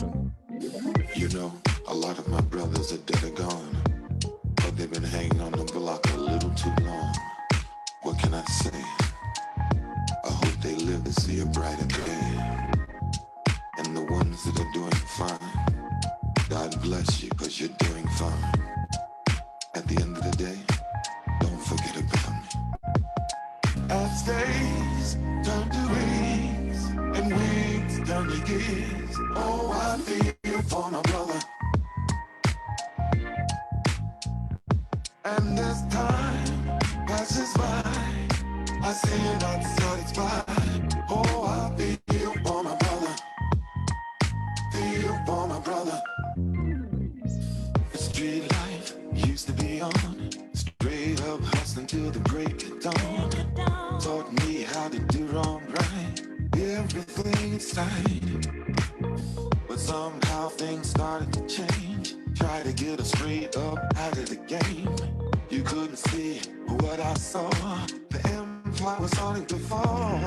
Compton. You know, a lot of my brothers are dead or gone, but they've been hanging on the block a little too long. What can I say? I hope they live to see a brighter day. And the ones that are doing fine, God bless you, 'cause you're doing fine. At the end of the day, don't forget about me. As days turn to weeks, and weeks turn to years, oh, I feel for my brother. And as time passes by, I see you're not satisfied. Oh, I feel for my brother. Feel for my brother. The street life used to be on, straight up hustling till the break of dawn. Taught me how to do wrong right, everything inside. But somehow things started to change. Try to get us straight up out of the game. You couldn't see what I saw. The empire was starting to fall.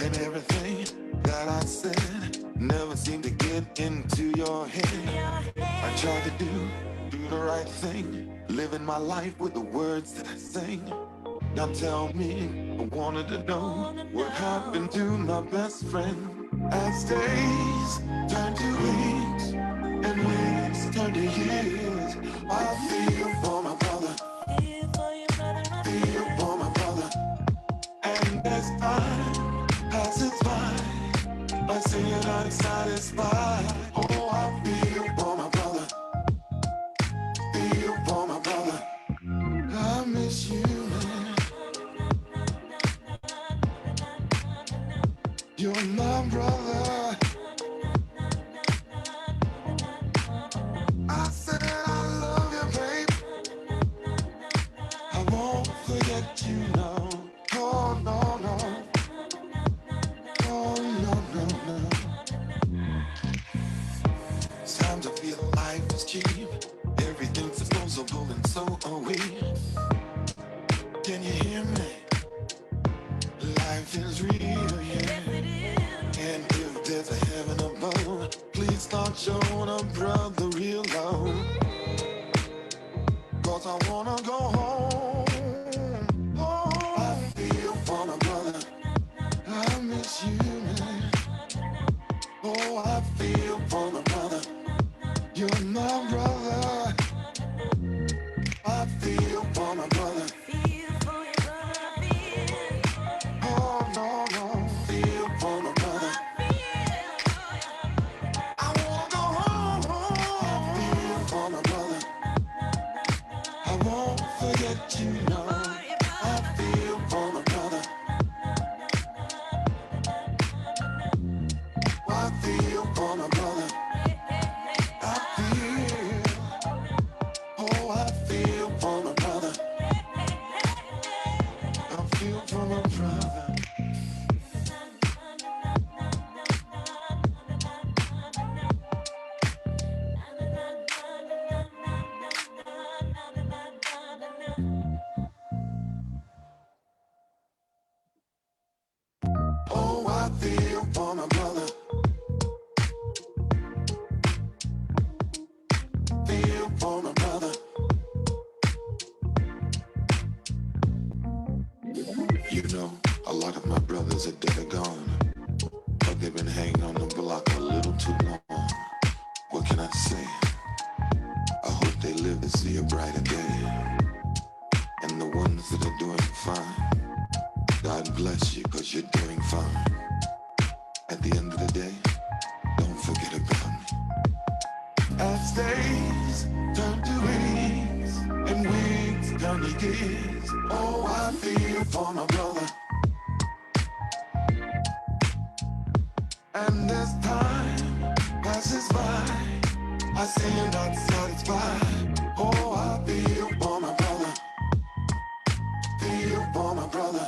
And everything that I said never seemed to get into your head. I tried to do the right thing, living my life with the words that I sing. Now tell me, I wanted to know what happened to my best friend. As days turn to weeks, and weeks turn to years, I feel for my brother. Feel for my brother. And as time passes by, I see you're not satisfied. Oh, I feel for my brother. Feel for my brother. I miss you, man. You're my brother. I said I love you, babe. I won't forget you, no. Oh, no, no. Oh, no, no, no. Sometimes I feel life is cheap. Everything's disposable and so are we. Can you hear me? Life is real, yeah. And if there's a heaven above, please start showing a brother real love. 'Cause I wanna go home. Oh, I feel for my brother. I miss you, man. Oh, I feel for my brother. You're my brother. I feel for my brother. Oh, no, no. Feel for my brother. I wanna go home. I feel for my brother. I won't forget you, no. I feel for my brother. I feel for my brother. I feel. Oh, I feel for my brother. I feel for my brother. Oh, I feel for my brother. Feel for my brother. You know, a lot of my brothers are dead or gone, but they've been hanging on the block a little too long. What can I say? I hope they live to see a brighter day. And the ones that are doing fine, God bless you, 'cause you're doing fine. At the end of the day, don't forget about me. As days turn to weeks, and weeks turn to years, oh, I feel for my brother. And as time passes by, I see you're not satisfied. Oh, I feel for my brother. Feel for my brother.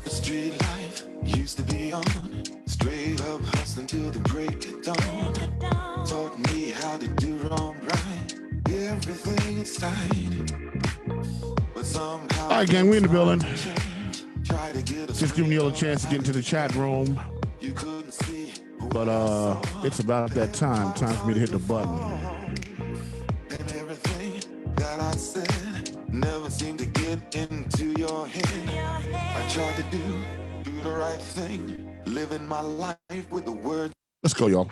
The street life used to be on, straight up hustling till the break of dawn. Taught me how to do wrong right, everything inside. But somehow. All right, gang, we in the building. Just giving you all a chance to get into the chat room. But it's about that time for me to hit the button. And everything that I said never seemed to get into your head. I tried to do the right thing, living my life with the words. Let's go, y'all.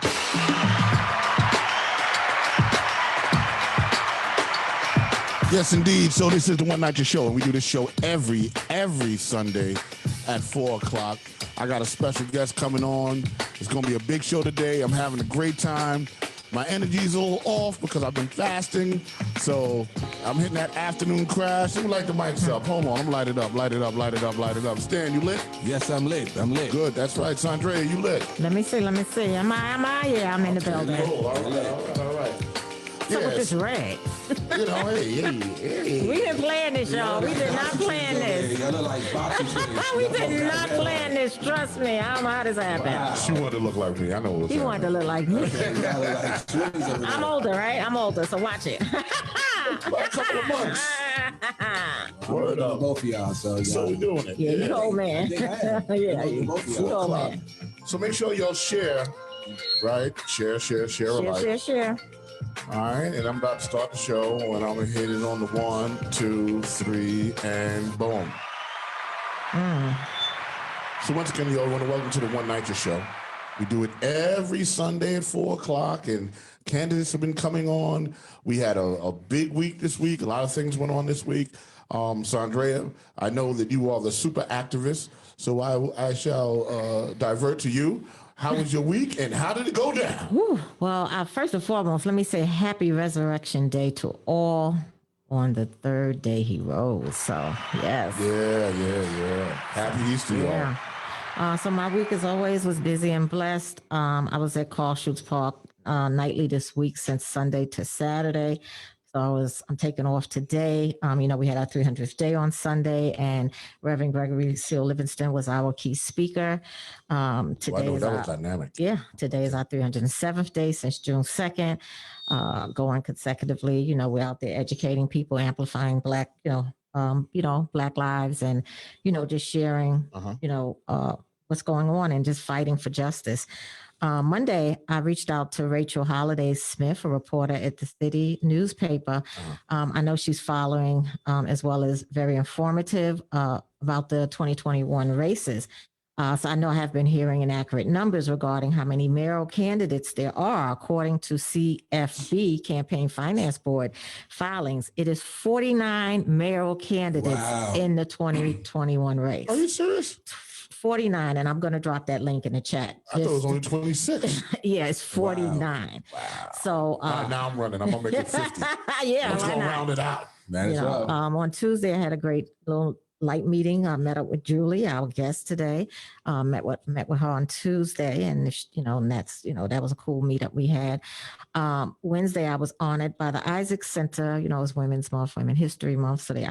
Yes, indeed. So this is the One NYCHA Show, and we do this show every Sunday at 4 o'clock. I got a special guest coming on. It's going to be a big show today. I'm having a great time. My energy's a little off because I've been fasting, so I'm hitting that afternoon crash. Let me light the mics up. Hold on, I'm light it up. Stan, you lit? Yes, I'm lit. Good, that's right. Saundrea, you lit? Let me see. Am I? Yeah, I'm in the building. Cool. All right. So with this rag. You know, hey. We didn't plan this, y'all. We did not plan this. Y'all look like boxers. We did not plan this. Trust me. I don't know how this happened. Wow. She wanted to look like me. I know what He wanted to look like me. I'm I'm older, right? I'm older, so watch it. a couple of months. Word up. Both of y'all, so we're doing it. Yeah, you old man. Yeah, you old man. So make sure y'all share, right? Share alike. Share. All right, and I'm about to start the show, and I'm gonna hit it on the 1, 2, 3, and boom. So once again, y'all, I want to welcome to the One NYCHA Show. We do it every Sunday at 4 o'clock, and candidates have been coming on. We had a big week this week. A lot of things went on this week. Saundrea, I know that you are the super activist, so I shall divert to you. How was your week, and how did it go down? Whew. Well, first and foremost, let me say Happy Resurrection Day to all on the third day he rose. So, yes. Yeah. Happy Easter, y'all. Yeah. So my week, as always, was busy and blessed. I was at Carl Schutz Park nightly this week since Sunday to Saturday. So I'm taking off today. We had our 300th day on Sunday, and Reverend Gregory Seal Livingston was our key speaker. Today that was dynamic. Yeah, today is our 307th day since June 2nd, going consecutively. We're out there educating people, amplifying Black lives, and just sharing, what's going on and just fighting for justice. Monday, I reached out to Rachel Holiday Smith, a reporter at the City newspaper. I know she's following, as well as very informative about the 2021 races. So I know I have been hearing inaccurate numbers regarding how many mayoral candidates there are. According to CFB, Campaign Finance Board filings, it is 49 mayoral candidates in the 2021 race. Are you serious? 49, and I'm going to drop that link in the chat. I thought it was only 26. Yeah, it's 49. Wow. So now I'm running. I'm going to make it 50. Yeah, let's go round it out. On Tuesday, I had a great little light meeting. I met up with Julie, our guest today. Met with her on Tuesday, and that was a cool meetup we had. Wednesday, I was honored by the Isaac Center. It's Women's Month, Women History Month, so they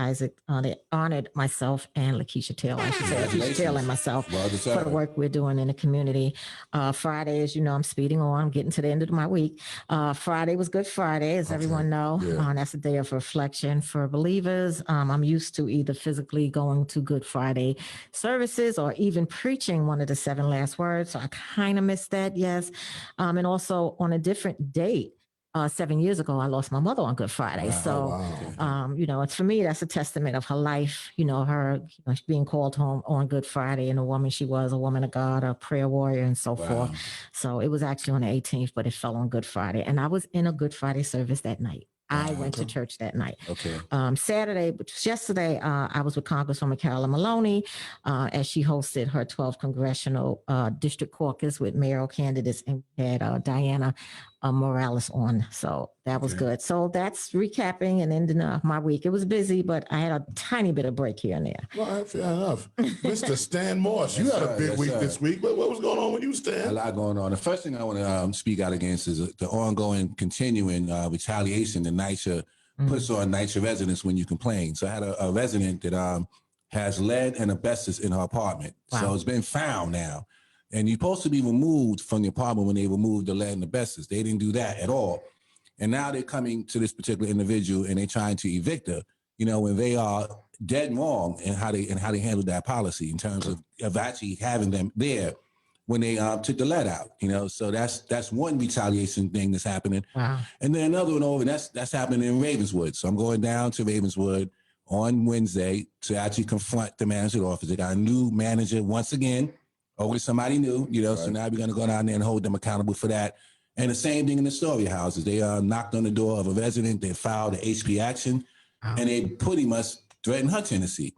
honored myself and Lakeisha Taylor. I should say Lakeisha Taylor and myself for the work we're doing in the community. Friday, as you know, I'm speeding on, getting to the end of my week. Friday was Good Friday, as everyone know. That's a day of reflection for believers. I'm used to either physically going to Good Friday services or even preaching one of the 7 last words. So I kind of missed that, yes. And also on a different date, 7 years ago, I lost my mother on Good Friday. It's for me, that's a testament of her life, her being called home on Good Friday, and a woman she was, a woman of God, a prayer warrior, and so forth. So it was actually on the 18th, but it fell on Good Friday. And I was in a Good Friday service that night. I went to church that night. Saturday, which was yesterday, I was with Congresswoman Carolyn Maloney as she hosted her 12th Congressional District Caucus with mayoral candidates, and we had Diana Morales on. So that was good. So that's recapping and ending my week. It was busy, but I had a tiny bit of break here and there. Well, fair enough. Mr. Stan Morse, you had a big week this week. What was going on with you, Stan? A lot going on. The first thing I want to speak out against is the ongoing, continuing retaliation that NYCHA puts on NYCHA residents when you complain. So I had a resident that has lead and asbestos in her apartment. So it's been found now. And you're supposed to be removed from the apartment when they removed the lead and asbestos. They didn't do that at all. And now they're coming to this particular individual and they're trying to evict her, when they are dead wrong in how they handled that policy in terms of actually having them there when they took the lead out, so that's one retaliation thing that's happening. Wow. And then another one over, that's happening in Ravenswood. So I'm going down to Ravenswood on Wednesday to actually confront the manager's office. They got a new manager once again, always somebody new, so now we're going to go down there and hold them accountable for that. And the same thing in the Saundrea houses. They knocked on the door of a resident, they filed an HP action, and they pretty much threatened her tenancy,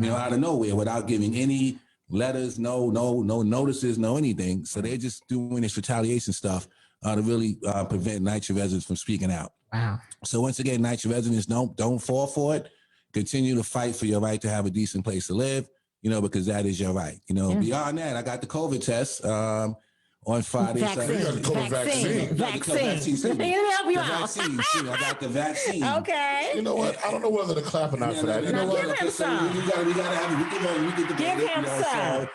out of nowhere without giving any letters, no notices, no anything. So they're just doing this retaliation stuff to really prevent NYCHA residents from speaking out. Wow. So once again, NYCHA residents, don't fall for it. Continue to fight for your right to have a decent place to live, because that is your right. Beyond that, I got the COVID test on Friday. Vaccine. Vaccine. Let me help you out. Vaccine. I got the vaccine. Okay. You know what? I don't know whether to clap or not for that. You know what? Give him some. We gotta have it. Give him some. So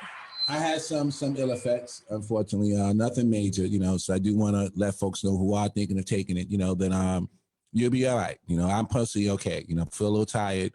I had some ill effects, unfortunately. Nothing major, so I do want to let folks know who are thinking of taking it, then you'll be all right. I'm personally okay. Feel a little tired,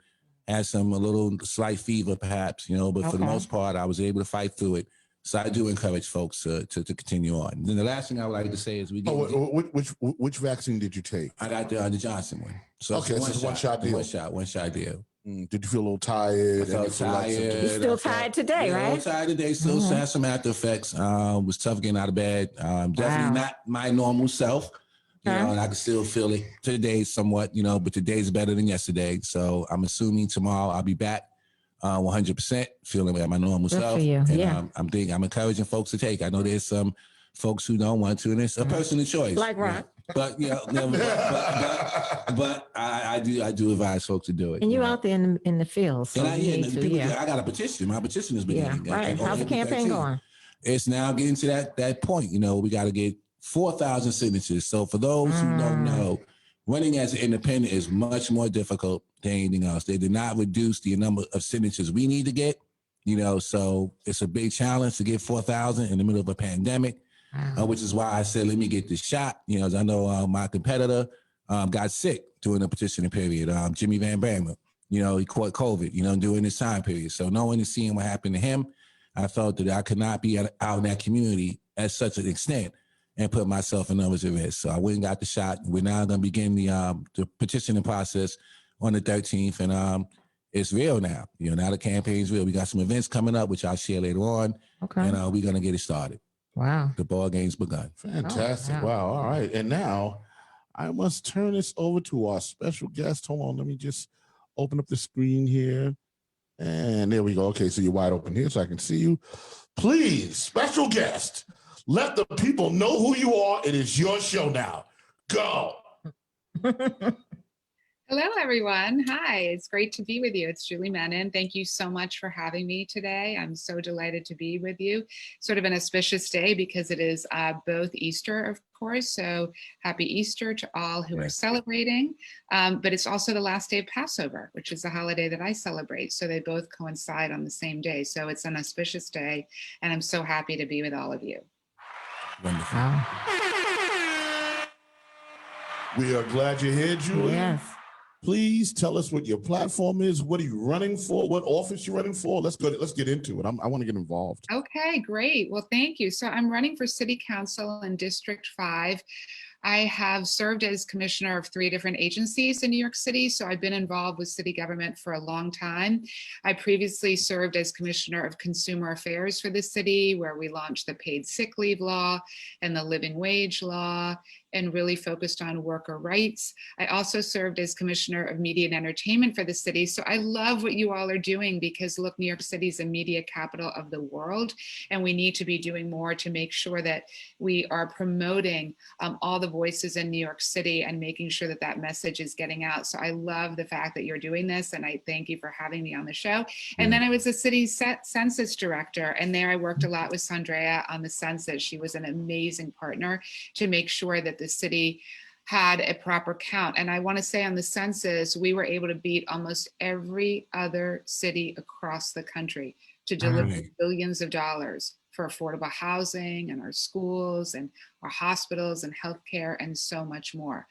had a little slight fever perhaps, but for the most part, I was able to fight through it. So I do encourage folks to continue on. And then the last thing I would like to say is which vaccine did you take? I got the Johnson one. So okay, it's one shot deal. One shot deal. Did you feel a little tired? I felt tired. You're still tired today, right? A little tired today. Still had some after effects. Was tough getting out of bed. Definitely not my normal self. And I can still feel it today somewhat, but today's better than yesterday. So I'm assuming tomorrow I'll be back 100% feeling like my normal self. For you. And I'm encouraging folks to take. I know there's some folks who don't want to, and it's a personal choice. Like Rock. But but I do advise folks to do it. And you're out there in the field. So I got a petition. My petition is beginning. Yeah, right. How's the campaign going? It's now getting to that point. We got to get 4,000 signatures. So for those who don't know, running as an independent is much more difficult than anything else. They did not reduce the number of signatures we need to get, so it's a big challenge to get 4,000 in the middle of a pandemic, which is why I said, let me get this shot, as I know my competitor got sick during the petitioning period, Jimmy Van Bramer, he caught COVID, during this time period. So knowing and seeing what happened to him, I felt that I could not be out in that community at such an extent and put myself in numbers at risk. So I went and got the shot. We're now going to begin the petitioning process on the 13th, and it's real now. Now the campaign's real. We got some events coming up, which I'll share later on, and we're going to get it started. Wow. The ball game's begun. Fantastic. Oh, wow. All right. And now I must turn this over to our special guest. Hold on. Let me just open up the screen here. And there we go. Okay, so you're wide open here so I can see you. Please, special guest, let the people know who you are. It is your show now. Go. Hello, everyone. Hi, it's great to be with you. It's Julie Menin. Thank you so much for having me today. I'm so delighted to be with you. Sort of an auspicious day because it is both Easter, of course. So happy Easter to all who are celebrating. But it's also the last day of Passover, which is a holiday that I celebrate. So they both coincide on the same day. So it's an auspicious day. And I'm so happy to be with all of you. Wonderful. Wow. We are glad you're here, Julie. Yes. Please tell us what your platform is. What are you running for? What office you're running for? Let's get into it. I want to get involved. Okay, great. Well, thank you. So I'm running for City Council in District 5. I have served as commissioner of 3 different agencies in New York City, so I've been involved with city government for a long time. I previously served as commissioner of consumer affairs for the city, where we launched the paid sick leave law and the living wage law, and really focused on worker rights. I also served as commissioner of media and entertainment for the city. So I love what you all are doing because look, New York City is a media capital of the world, and we need to be doing more to make sure that we are promoting all the voices in New York City and making sure that that message is getting out. So I love the fact that you're doing this, and I thank you for having me on the show. And then I was the city census director, and there I worked a lot with Saundrea on the census. She was an amazing partner to make sure that the city had a proper count. And I want to say on the census, we were able to beat almost every other city across the country to deliver billions of dollars for affordable housing and our schools and our hospitals and healthcare and so much more.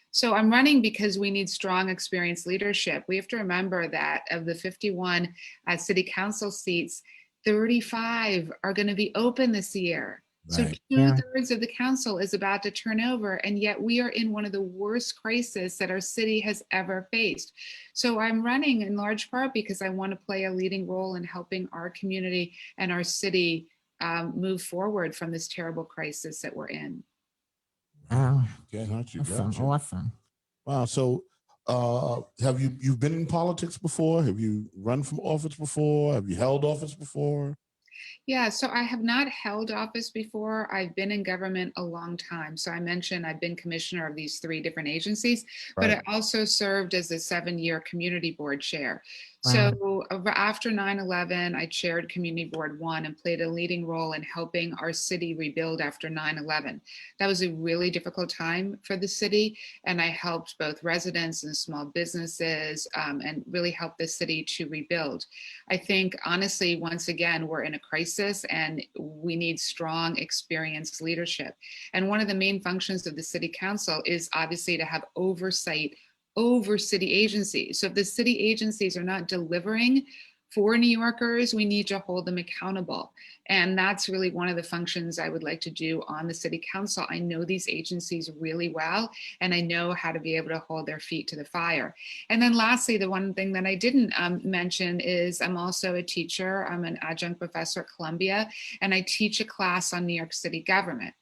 So I'm running because we need strong, experienced leadership. We have to remember that of the 51 city council seats, 35 are going to be open this year. So Right. two-thirds of the council is about to turn over, and yet we are in one of the worst crises that our city has ever faced. So I'm running in large part because I want to play a leading role in helping our community and our city move forward from this terrible crisis that we're in. Wow. Okay. Got you. Awesome. Got you. Awesome. Wow. So, have you've been in politics before? Have you run from office before? Have you held office before? Yeah, so I have not held office before. I've been in government a long time. So I mentioned I've been commissioner of these 3 different agencies, but I also served as a 7-year community board chair. So after 9/11, I chaired Community Board 1 and played a leading role in helping our city rebuild after 9/11. That was a really difficult time for the city, and I helped both residents and small businesses and really helped the city to rebuild. I think, honestly, once again, we're in a crisis and we need strong, experienced leadership. And one of the main functions of the city council is obviously to have oversight over city agencies. So if the city agencies are not delivering for New Yorkers, we need to hold them accountable. And that's really one of the functions I would like to do on the city council. I know these agencies really well, and I know how to be able to hold their feet to the fire. And then lastly, the one thing that I didn't mention is I'm also a teacher. I'm an adjunct professor at Columbia, and I teach a class on New York City government.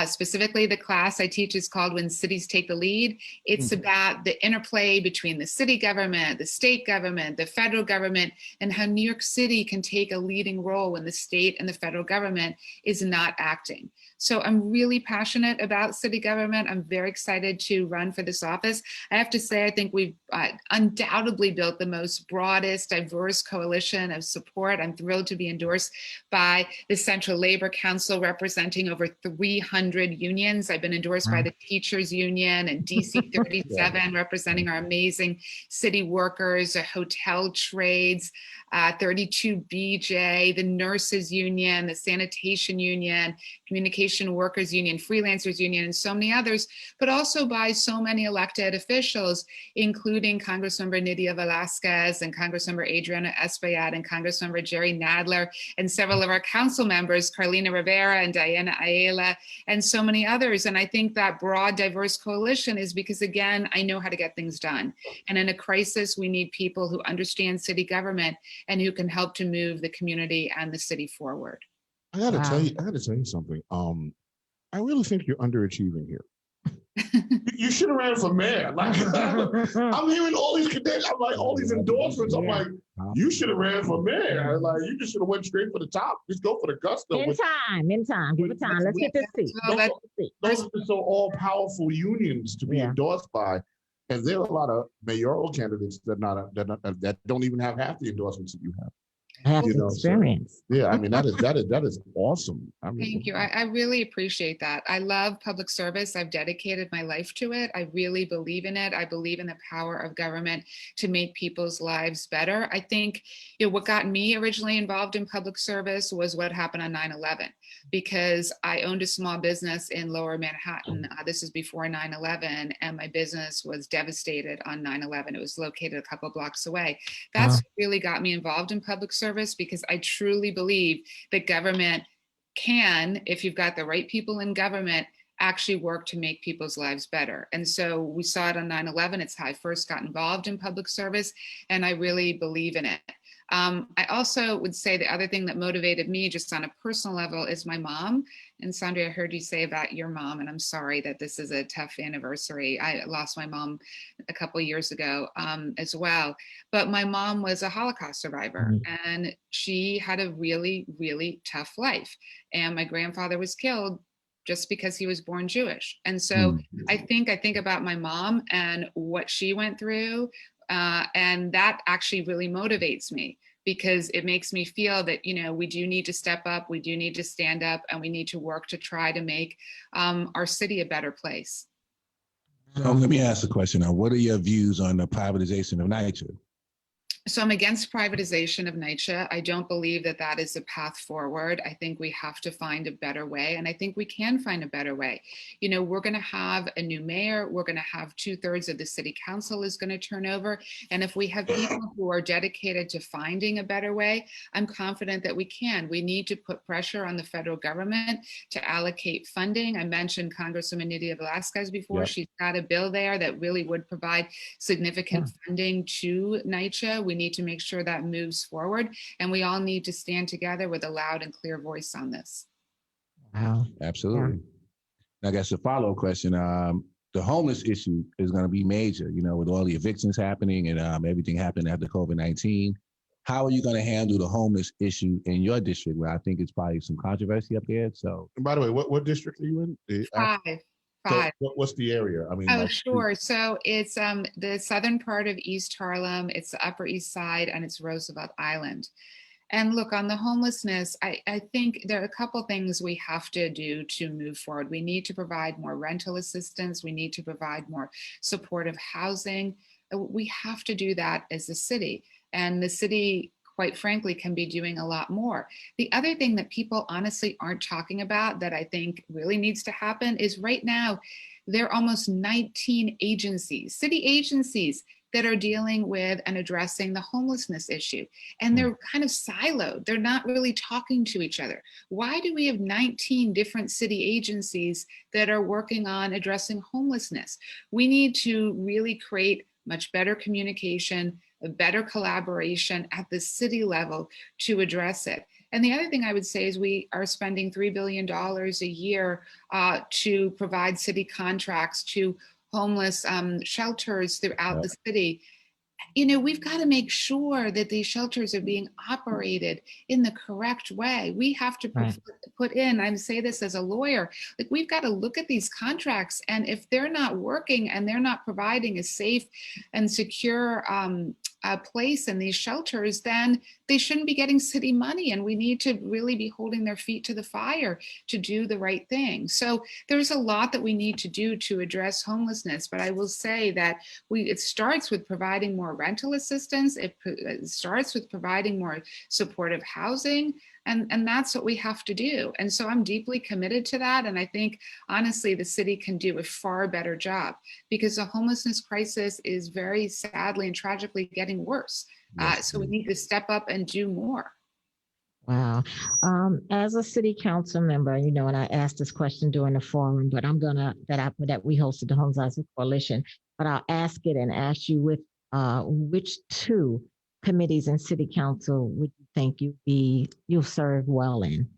Specifically, the class I teach is called When Cities Take the Lead. It's about the interplay between the city government, the state government, the federal government, and how New York City can take a leading role when the state and the federal government is not acting. So I'm really passionate about city government. I'm very excited to run for this office. I have to say, I think we've undoubtedly built the most broadest, diverse coalition of support. I'm thrilled to be endorsed by the Central Labor Council, representing over 300 unions. I've been endorsed by the Teachers Union and DC 37, representing our amazing city workers, hotel trades, 32BJ, the Nurses Union, the Sanitation Union, Communication Workers Union, Freelancers Union, and so many others, but also by so many elected officials, including Congressmember Nydia Velasquez and Congressmember Adriana Espaillat and Congressmember Jerry Nadler, and several of our council members, Carlina Rivera and Diana Ayala, and so many others. And I think that broad, diverse coalition is because, again, I know how to get things done. And in a crisis, we need people who understand city government and who can help to move the community and the city forward. I gotta tell you something. I really think you're underachieving here. You should have ran for mayor. Like, I'm hearing all these credentials, I'm like, all these endorsements. I'm like, you should have ran for mayor. Like, you just should have went straight for the top. Just go for the gusto. In time. Give it time. Let's get this seat. Those are so all-powerful unions to be endorsed by. And there are a lot of mayoral candidates that don't even have half the endorsements that you have. Have experience. So, yeah, I mean, that is awesome. I mean, thank you. I really appreciate that. I love public service. I've dedicated my life to it. I really believe in it. I believe in the power of government to make people's lives better. I think what got me originally involved in public service was what happened on 9/11, because I owned a small business in Lower Manhattan. This is before 9/11, and my business was devastated on 9/11. It was located a couple blocks away. That's what really got me involved in public service, because I truly believe that government can, if you've got the right people in government, actually work to make people's lives better. And so we saw it on 9/11. It's how I first got involved in public service, and I really believe in it. I also would say the other thing that motivated me just on a personal level is my mom. And Saundrea, I heard you say about your mom, and I'm sorry that this is a tough anniversary. I lost my mom a couple of years ago as well. But my mom was a Holocaust survivor, and she had a really, really tough life. And my grandfather was killed just because he was born Jewish. And so I think about my mom and what she went through. And that actually really motivates me, because it makes me feel that, we do need to step up, we do need to stand up, and we need to work to try to make our city a better place. So let me ask a question now. What are your views on the privatization of NYCHA? So I'm against privatization of NYCHA. I don't believe that that is the path forward. I think we have to find a better way, and I think we can find a better way. You know, we're going to have a new mayor. We're going to have 2/3 of the city council is going to turn over. And if we have people who are dedicated to finding a better way, I'm confident that we can. We need to put pressure on the federal government to allocate funding. I mentioned Congresswoman Nydia Velázquez before. Yep. She's got a bill there that really would provide significant funding to NYCHA. We need to make sure that moves forward, and we all need to stand together with a loud and clear voice on this. Wow. Absolutely. I guess the follow-up question, the homeless issue is going to be major, you know, with all the evictions happening and everything happening after COVID-19. How are you going to handle the homeless issue in your district, where I think it's probably some controversy up there? So, And by the way, what district are you in? Five. So what's the area? I mean, Oh, like, sure. So it's the southern part of East Harlem, it's the Upper East Side, and it's Roosevelt Island. And look, on the homelessness, I think there are a couple things we have to do to move forward. We need to provide more rental assistance. We need to provide more supportive housing. We have to do that as a city. And the city, quite frankly, can be doing a lot more. The other thing that people honestly aren't talking about that I think really needs to happen is right now, there are almost 19 agencies, city agencies, that are dealing with and addressing the homelessness issue. And they're kind of siloed. They're not really talking to each other. Why do we have 19 different city agencies that are working on addressing homelessness? We need to really create much better communication, a better collaboration at the city level to address it. And the other thing I would say is we are spending $3 billion a year to provide city contracts to homeless shelters throughout the city. You know, we've got to make sure that these shelters are being operated in the correct way. We have to put in, I say this as a lawyer, like we've got to look at these contracts, and if they're not working and they're not providing a safe and secure place in these shelters, then they shouldn't be getting city money, and we need to really be holding their feet to the fire to do the right thing. So there's a lot that we need to do to address homelessness, but I will say that it starts with providing more rental assistance. It starts with providing more supportive housing. And that's what we have to do. And so I'm deeply committed to that. And I think, honestly, the city can do a far better job, because the homelessness crisis is very sadly and tragically getting worse. So we need to step up and do more. Wow. As a city council member, you know, and I asked this question during the forum, but I'm gonna that we hosted the Homes Housing Coalition, but I'll ask it and ask you with which two committees in city council would you think you'll serve well in?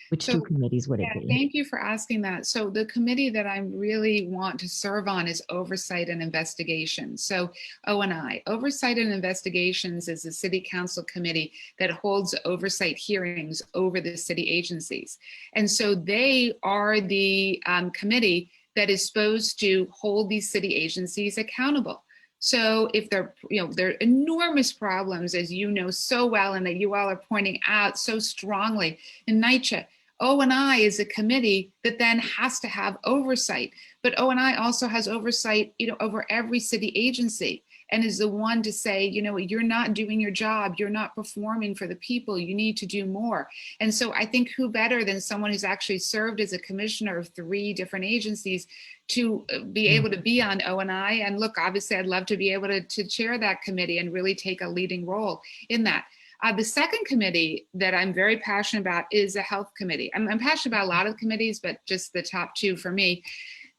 Which two committees would it be? Thank you for asking that. So the committee that I really want to serve on is Oversight and Investigations. So O&I. Oversight and Investigations is a city council committee that holds oversight hearings over the city agencies. And so they are the committee that is supposed to hold these city agencies accountable. So if there are enormous problems, as you know so well, and that you all are pointing out so strongly in NYCHA, O&I is a committee that then has to have oversight. But O&I also has oversight, over every city agency, and is the one to say, you're not doing your job, you're not performing for the people, you need to do more. And so I think who better than someone who's actually served as a commissioner of 3 different agencies to be able to be on O&I. And look, obviously I'd love to be able to chair that committee and really take a leading role in that. The second committee that I'm very passionate about is the Health Committee. I'm passionate about a lot of committees, but just the top 2 for me.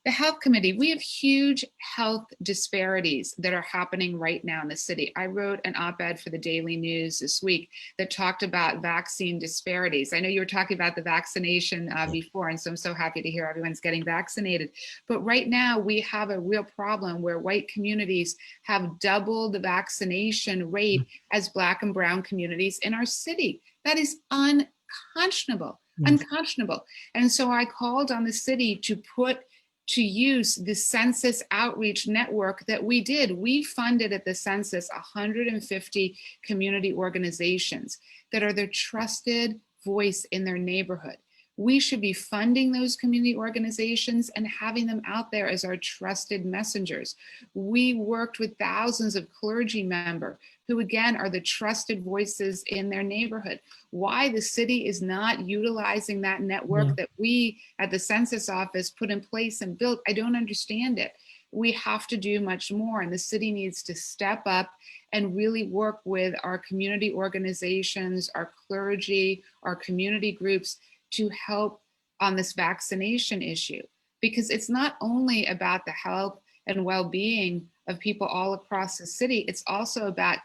The Health Committee, we have huge health disparities that are happening right now in the city. I wrote an op-ed for the Daily News this week that talked about vaccine disparities. I know you were talking about the vaccination before, and so I'm so happy to hear everyone's getting vaccinated. But right now we have a real problem where white communities have double the vaccination rate as Black and Brown communities in our city. That is unconscionable, unconscionable. And so I called on the city to put to use the census outreach network that we did. We funded at the census 150 community organizations that are their trusted voice in their neighborhood. We should be funding those community organizations and having them out there as our trusted messengers. We worked with thousands of clergy members who again are the trusted voices in their neighborhood. Why the city is not utilizing that network that we at the census office put in place and built, I don't understand it. We have to do much more, and the city needs to step up and really work with our community organizations, our clergy, our community groups to help on this vaccination issue, because it's not only about the health and well-being of people all across the city, it's also about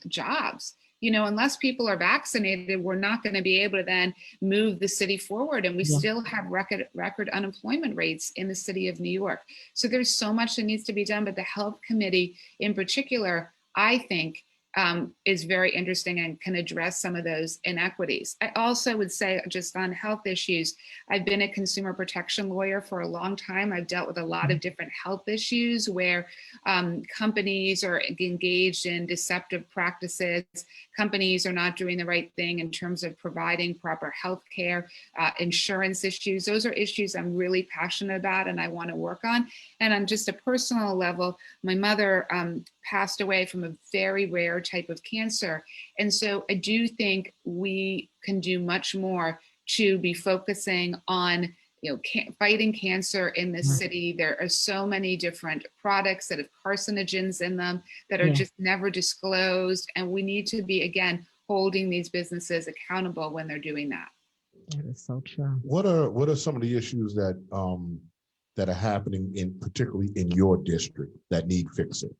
jobs. You know, unless people are vaccinated, we're not going to be able to then move the city forward. And we still have record unemployment rates in the city of New York. So there's so much that needs to be done, but the health committee in particular, I think, is very interesting and can address some of those inequities. I also would say, just on health issues, I've been a consumer protection lawyer for a long time. I've dealt with a lot of different health issues where companies are engaged in deceptive practices. Companies are not doing the right thing in terms of providing proper health care, insurance issues. Those are issues I'm really passionate about and I want to work on. And on just a personal level, my mother passed away from a very rare type of cancer. And so I do think we can do much more to be focusing on, you know, fighting cancer in this city. There are so many different products that have carcinogens in them that are just never disclosed. And we need to be, again, holding these businesses accountable when they're doing that. That is so true. What are some of the issues that that are happening particularly in your district that need fixing?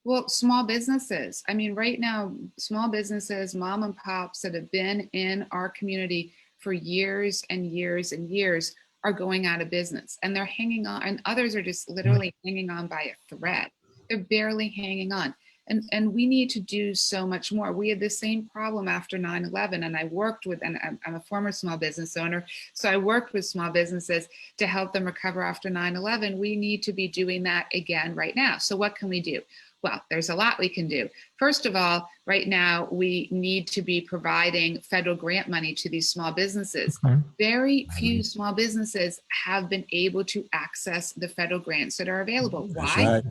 Well, small businesses. I mean, right now, small businesses, mom and pops that have been in our community for years and years and years are going out of business, and they're hanging on, and others are just literally hanging on by a thread. They're barely hanging on. And we need to do so much more. We had the same problem after 9/11, and I worked with, and I'm a former small business owner, so I worked with small businesses to help them recover after 9/11. We need to be doing that again right now. So what can we do? Well, there's a lot we can do. First of all, right now, we need to be providing federal grant money to these small businesses. Very few small businesses have been able to access the federal grants that are available. Why? Right.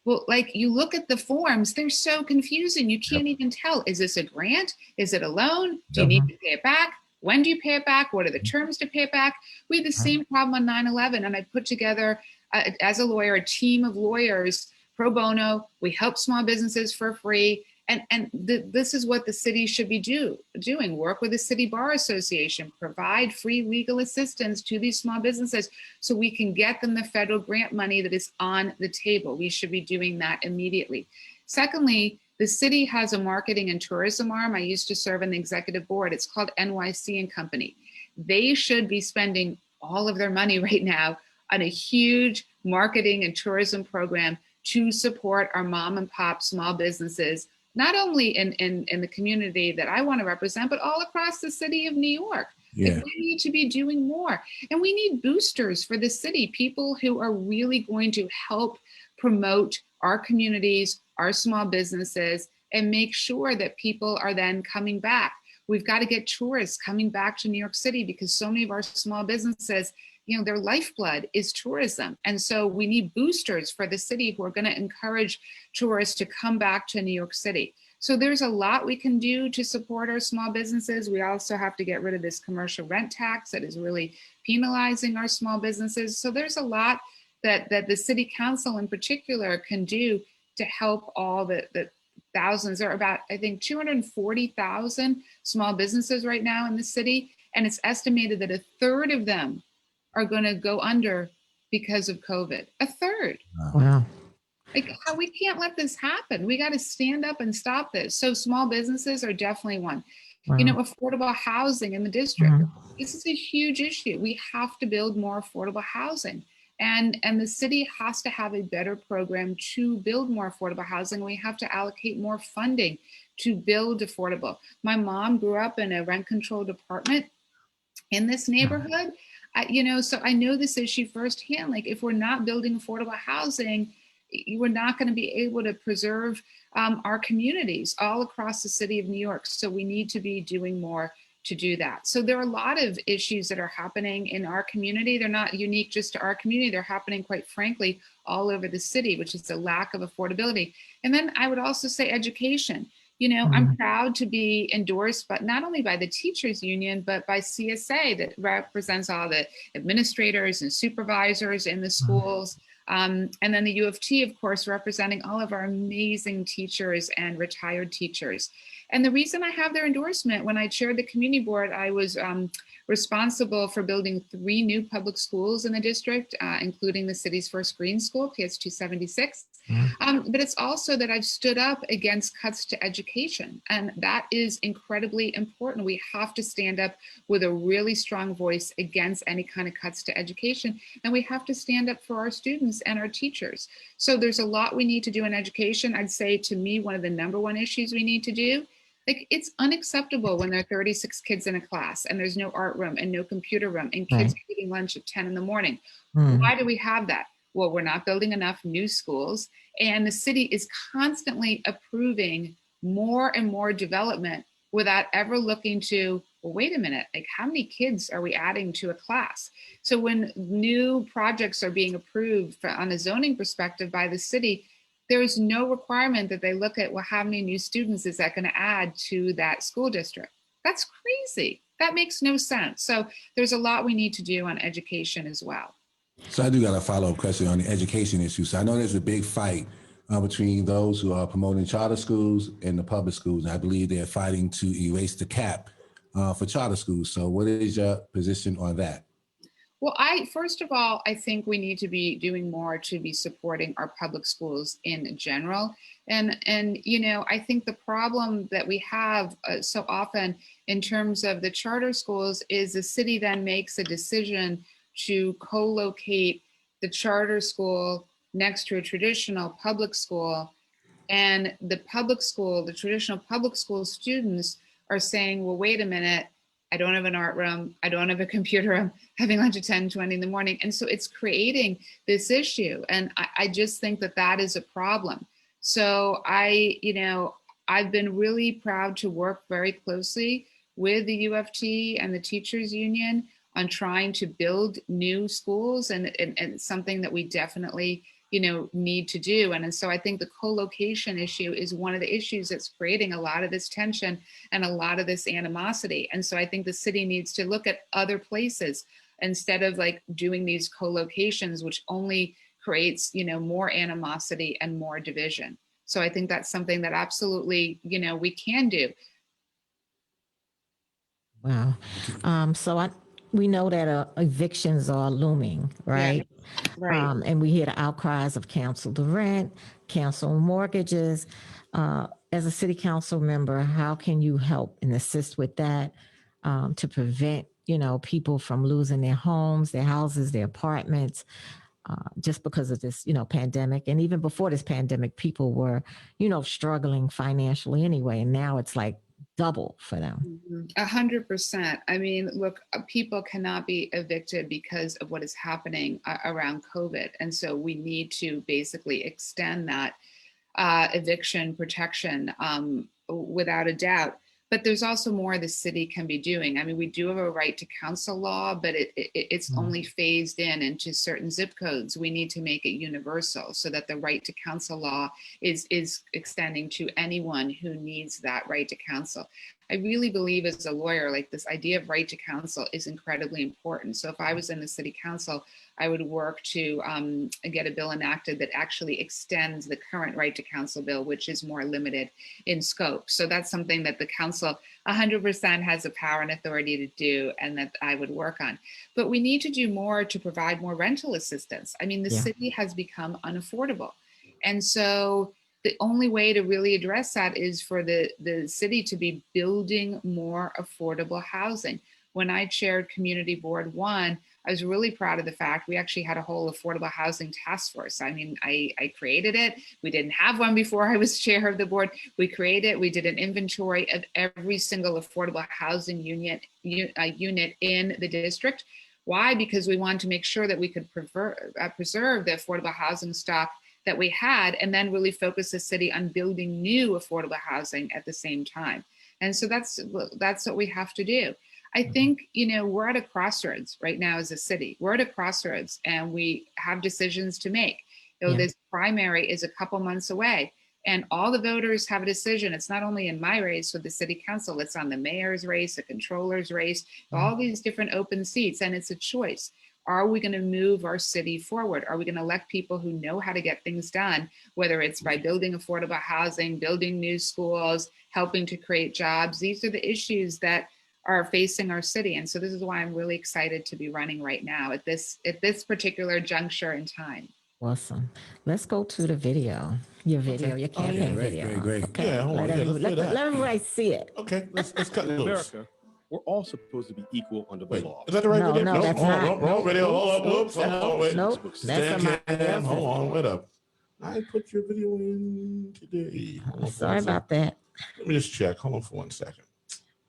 Well, like, you look at the forms, they're so confusing. You can't even tell, is this a grant? Is it a loan? Do you need to pay it back? When do you pay it back? What are the terms to pay it back? We had the same problem on 9/11, and I put together, as a lawyer, a team of lawyers pro bono. We help small businesses for free. And this is what the city should be doing. Work with the City Bar Association, provide free legal assistance to these small businesses so we can get them the federal grant money that is on the table. We should be doing that immediately. Secondly, the city has a marketing and tourism arm. I used to serve on the executive board. It's called NYCHA. They should be spending all of their money right now on a huge marketing and tourism program to support our mom and pop small businesses, not only in the community that I want to represent, but all across the city of New York. Yeah. Like, we need to be doing more. And we need boosters for the city, people who are really going to help promote our communities, our small businesses, and make sure that people are then coming back. We've got to get tourists coming back to New York City, because so many of our small businesses, you know, their lifeblood is tourism. And so we need boosters for the city who are going to encourage tourists to come back to New York City. So there's a lot we can do to support our small businesses. We also have to get rid of this commercial rent tax that is really penalizing our small businesses. So there's a lot that the city council in particular can do to help all the thousands. There are about, I think, 240,000 small businesses right now in the city. And it's estimated that a third of them are going to go under because of COVID. A third. Wow. Like, we can't let this happen. We got to stand up and stop this. So small businesses are definitely one. Wow. You know, affordable housing in the district. This is a huge issue. We have to build more affordable housing. And the city has to have a better program to build more affordable housing. We have to allocate more funding to build affordable. My mom grew up in a rent-controlled apartment in this neighborhood. You know, so I know this issue firsthand. Like, if we're not building affordable housing, we're not going to be able to preserve our communities all across the city of New York. So we need to be doing more to do that. So there are a lot of issues that are happening in our community. They're not unique just to our community. They're happening, quite frankly, all over the city, which is the lack of affordability. And then I would also say education. You know, I'm proud to be endorsed, but not only by the teachers union, but by CSA that represents all the administrators and supervisors in the schools. And then the U of T, of course, representing all of our amazing teachers and retired teachers. And the reason I have their endorsement, when I chaired the community board, I was responsible for building 3 new public schools in the district, including the city's first green school, PS 276. But it's also that I've stood up against cuts to education. And that is incredibly important. We have to stand up with a really strong voice against any kind of cuts to education. And we have to stand up for our students and our teachers. So there's a lot we need to do in education. I'd say, to me, one of the #1 issues we need to do, like, it's unacceptable when there are 36 kids in a class and there's no art room and no computer room and kids are eating lunch at 10 in the morning. Why do we have that? Well, we're not building enough new schools, and the city is constantly approving more and more development without ever looking to, well, wait a minute, like, how many kids are we adding to a class? So when new projects are being approved on a zoning perspective by the city, there is no requirement that they look at, well, how many new students is that going to add to that school district? That's crazy. That makes no sense. So there's a lot we need to do on education as well. So I do got a follow-up question on the education issue. So I know there's a big fight between those who are promoting charter schools and the public schools. And I believe they're fighting to erase the cap for charter schools. So what is your position on that? Well, first of all, I think we need to be doing more to be supporting our public schools in general. And you know, I think the problem that we have so often in terms of the charter schools is the city then makes a decision to co-locate the charter school next to a traditional public school. And the public school, the traditional public school students are saying, well, wait a minute, I don't have an art room, I don't have a computer room, having lunch at 10:20 in the morning. And so it's creating this issue. And I just think that that is a problem. So I've been really proud to work very closely with the U of T and the teachers union on trying to build new schools, and something that we definitely, need to do. And so I think the co-location issue is one of the issues that's creating a lot of this tension and a lot of this animosity. And so I think the city needs to look at other places instead of like doing these co-locations, which only creates, more animosity and more division. So I think that's something that absolutely, we can do. Wow. We know that evictions are looming, right? Yeah, right. And we hear the outcries of cancel the rent, cancel mortgages. As a city council member, how can you help and assist with that to prevent, people from losing their homes, their houses, their apartments, just because of this, pandemic? And even before this pandemic, people were, struggling financially anyway. And now it's like double for them. 100%. I mean, look, people cannot be evicted because of what is happening around COVID. And so we need to basically extend that eviction protection without a doubt. But there's also more the city can be doing. I mean, we do have a right to counsel law, but it's only phased in into certain zip codes. We need to make it universal so that the right to counsel law is extending to anyone who needs that right to counsel. I really believe as a lawyer, like this idea of right to counsel is incredibly important. So if I was in the city council, I would work to get a bill enacted that actually extends the current right to counsel bill, which is more limited in scope. So that's something that the council 100% has the power and authority to do, and that I would work on. But we need to do more to provide more rental assistance. I mean, the city has become unaffordable. And so the only way to really address that is for the city to be building more affordable housing. When I chaired Community Board 1, I was really proud of the fact we actually had a whole affordable housing task force. I mean, I created it. We didn't have one before I was chair of the board. We created it. We did an inventory of every single affordable housing unit in the district. Why? Because we wanted to make sure that we could preserve the affordable housing stock that we had, and then really focus the city on building new affordable housing at the same time. And so that's what we have to do. I think, we're at a crossroads right now as a city. We're at a crossroads and we have decisions to make. This primary is a couple months away and all the voters have a decision. It's not only in my race with the city council, it's on the mayor's race, the controller's race, all these different open seats, and it's a choice. Are we going to move our city forward? Are we going to elect people who know how to get things done, whether it's by building affordable housing, building new schools, helping to create jobs? These are the issues that are facing our city. And so this is why I'm really excited to be running right now at this particular juncture in time. Awesome. Let's go to the video. Your video, your campaign video. Great. Okay. Yeah, hold on. Let everybody see it. Okay, let's cut it In loose. America, we're all supposed to be equal under the Wait, law. is that the right No, video? no, that's not. Wrong video. Hold up. Whoops. Hold on. Wait. Nope. That's Stand somebody cam. else. Hold on. Wait up. I put your video in today. Hold on for Sorry one second. about that. Let me just check. Hold on for 1 second.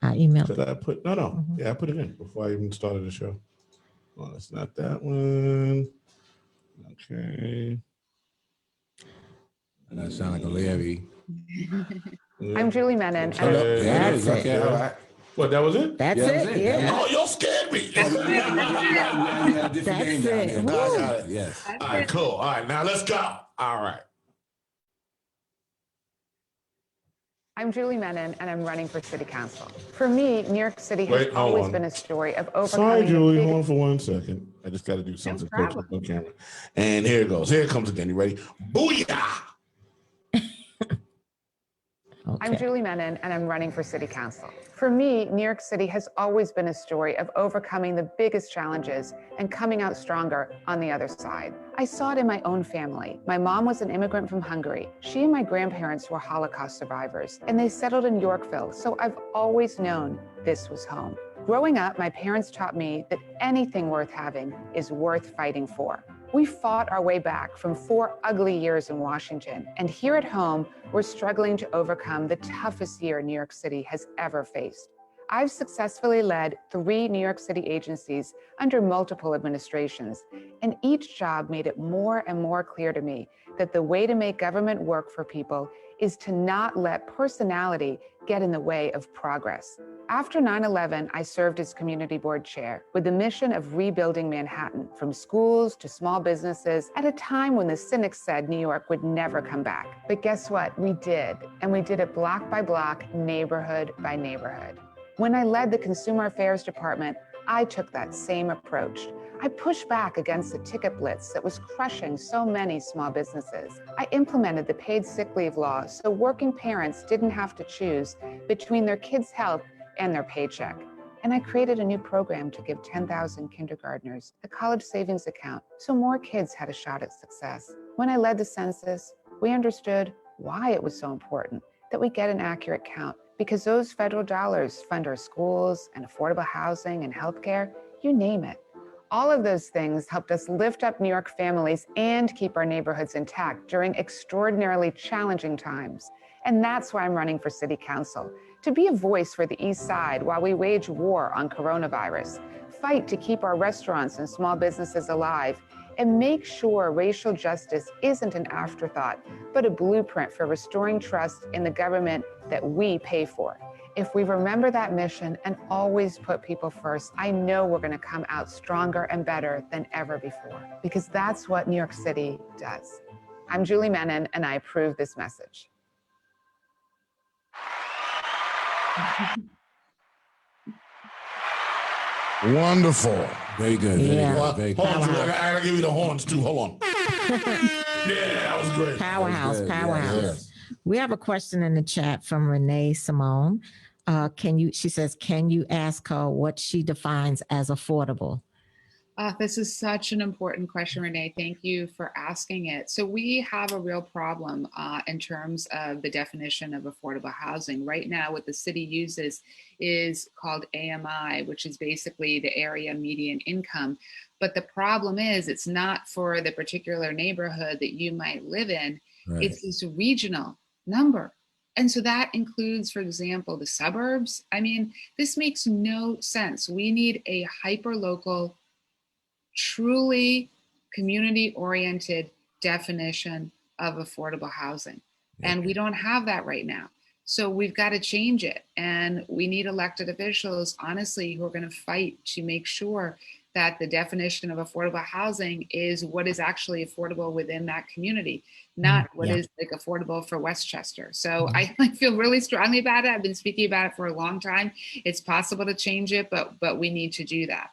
I emailed. Did I put? No. Mhm. Yeah, I put it in before I even started the show. Oh, it's not that one. Okay. And that sound like a Larry. I'm Julie Menin, and Okay. That's it. Okay, all right. What? That was it? That's Yeah, it. that's it. Yeah. Oh, y'all scared me. Yeah, different That's game down it. there. Woo. I got it. Yes. All right, cool. All right, now let's go. All right. I'm Julie Menin, and I'm running for city council. For me, New York City has Wait, hold always on. been a story of overcoming. Sorry, the Julie. big- Hold on for 1 second. I just got to do something quick problem. on camera. And here it goes. Here it comes again. You ready? Booyah! I'm Okay. Julie Menin, and I'm running for city council. For me, New York City has always been a story of overcoming the biggest challenges and coming out stronger on the other side. I saw it in my own family. My mom was an immigrant from Hungary. She and my grandparents were Holocaust survivors, and they settled in Yorkville, so I've always known this was home. Growing up, my parents taught me that anything worth having is worth fighting for. We fought our way back from 4 ugly years in Washington, and here at home, we're struggling to overcome the toughest year New York City has ever faced. I've successfully led 3 New York City agencies under multiple administrations, and each job made it more and more clear to me that the way to make government work for people is to not let personality get in the way of progress. After 9/11, I served as community board chair with the mission of rebuilding Manhattan from schools to small businesses at a time when the cynics said New York would never come back. But guess what? We did, and we did it block by block, neighborhood by neighborhood. When I led the Consumer Affairs Department, I took that same approach. I pushed back against the ticket blitz that was crushing so many small businesses. I implemented the paid sick leave law so working parents didn't have to choose between their kids' health and their paycheck. And I created a new program to give 10,000 kindergartners a college savings account so more kids had a shot at success. When I led the census, we understood why it was so important that we get an accurate count, because those federal dollars fund our schools and affordable housing and healthcare, you name it. All of those things helped us lift up New York families and keep our neighborhoods intact during extraordinarily challenging times. And that's why I'm running for city council, to be a voice for the East Side while we wage war on coronavirus, fight to keep our restaurants and small businesses alive, and make sure racial justice isn't an afterthought, but a blueprint for restoring trust in the government that we pay for. If we remember that mission and always put people first, I know we're going to come out stronger and better than ever before, because that's what New York City does. I'm Julie Menin, and I approve this message. Wonderful. Very good. Yeah. Very good. Very Hold on, good. Julie. I gotta give you the horns too. Hold on. Yeah, that was great. Powerhouse, Very good. powerhouse. Yes. We have a question in the chat from Renee Simone. She says, can you ask her what she defines as affordable? This is such an important question, Renee. Thank you for asking it. So we have a real problem in terms of the definition of affordable housing. Right now, what the city uses is called AMI, which is basically the area median income. But the problem is it's not for the particular neighborhood that you might live in. Right. It's this regional number. And so that includes, for example, the suburbs. I mean, this makes no sense. We need a hyper-local, truly community-oriented definition of affordable housing. And we don't have that right now. So we've got to change it. And we need elected officials, honestly, who are going to fight to make sure that the definition of affordable housing is what is actually affordable within that community, not what is like affordable for Westchester. So I feel really strongly about it. I've been speaking about it for a long time. It's possible to change it, but we need to do that.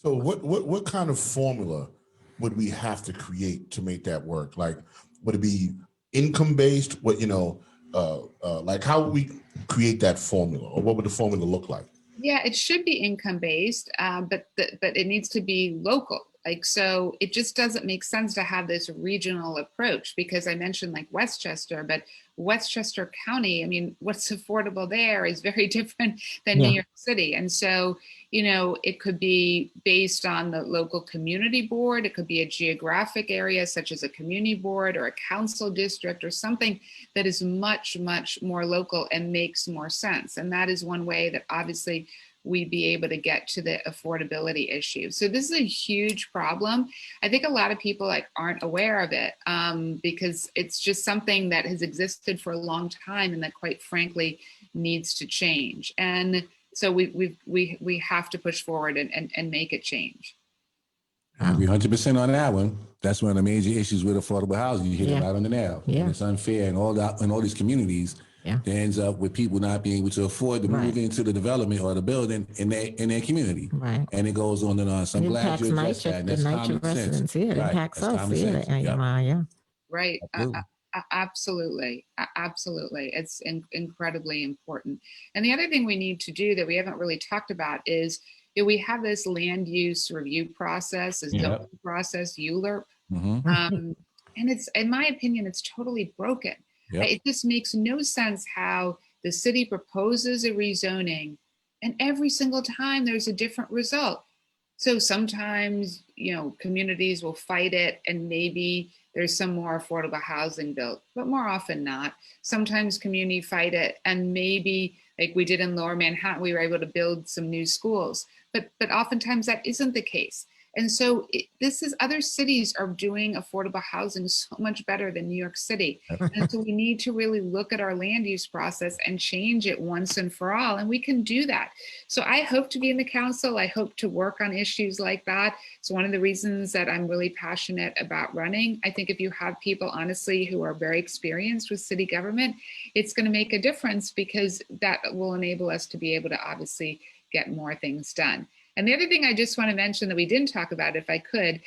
So what kind of formula would we have to create to make that work? Like, would it be income based? What, like how would we create that formula, or what would the formula look like? Yeah, it should be income based, but it needs to be local. Like, so it just doesn't make sense to have this regional approach, because I mentioned like Westchester, but Westchester County, I mean, what's affordable there is very different than New York City. And so, it could be based on the local community board. It could be a geographic area, such as a community board or a council district or something that is much, much more local and makes more sense. And that is one way that obviously we'd be able to get to the affordability issue. So this is a huge problem. I think a lot of people aren't aware of it because it's just something that has existed for a long time and that quite frankly needs to change. And so we have to push forward and make it change. I agree 100% on that one. That's one of the major issues with affordable housing. You hit it right on the nail. Yeah. And it's unfair in all these communities. That ends up with people not being able to afford to move into the development or the building in their community. Right. And it goes on and on. So I'm glad you addressed that. And that's common sense. It impacts us. Right. Absolutely. Absolutely. It's incredibly important. And the other thing we need to do that we haven't really talked about is we have this land use review process, this zoning process, ULURP. And it's, in my opinion, it's totally broken. It just makes no sense how the city proposes a rezoning and every single time there's a different result. So sometimes, communities will fight it and maybe there's some more affordable housing built, but more often not. Sometimes community fight it and maybe like we did in Lower Manhattan, we were able to build some new schools, but oftentimes that isn't the case. And so other cities are doing affordable housing so much better than New York City. And so we need to really look at our land use process and change it once and for all. And we can do that. So I hope to be in the council. I hope to work on issues like that. It's one of the reasons that I'm really passionate about running. I think if you have people, honestly, who are very experienced with city government, it's going to make a difference because that will enable us to be able to obviously get more things done. And the other thing I just want to mention that we didn't talk about, if I could,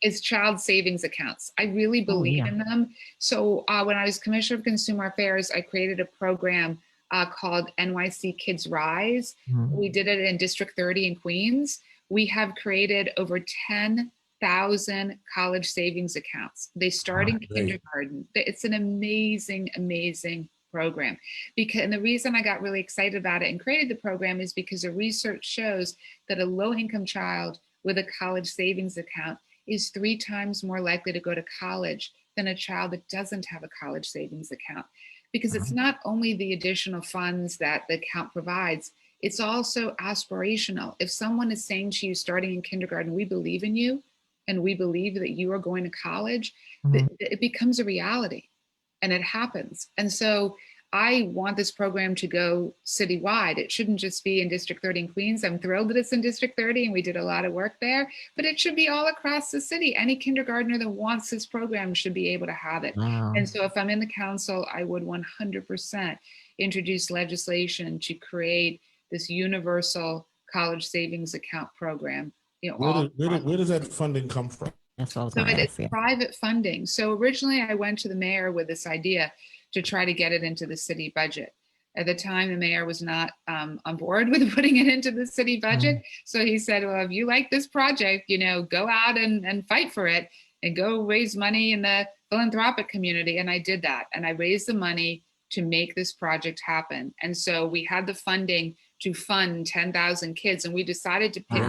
is child savings accounts. I really believe in them. So when I was Commissioner of Consumer Affairs, I created a program called NYC Kids Rise. We did it in District 30 in Queens. We have created over 10,000 college savings accounts. They start in kindergarten. It's an amazing, amazing program. And the reason I got really excited about it and created the program is because the research shows that a low-income child with a college savings account is 3 times more likely to go to college than a child that doesn't have a college savings account. Because it's not only the additional funds that the account provides, it's also aspirational. If someone is saying to you starting in kindergarten, we believe in you and we believe that you are going to college, it becomes a reality. And it happens. And so I want this program to go citywide. It shouldn't just be in District 30 in Queens. I'm thrilled that it's in District 30 and we did a lot of work there, but it should be all across the city. Any kindergartner that wants this program should be able to have it. And so if I'm in the council, I would 100% introduce legislation to create this universal college savings account program. Where does that funding come from? So it's private funding. So originally I went to the mayor with this idea to try to get it into the city budget. At the time, the mayor was not on board with putting it into the city budget. So he said, well, if you like this project, go out and fight for it and go raise money in the philanthropic community. And I did that. And I raised the money to make this project happen. And so we had the funding to fund 10,000 kids. And we decided to pick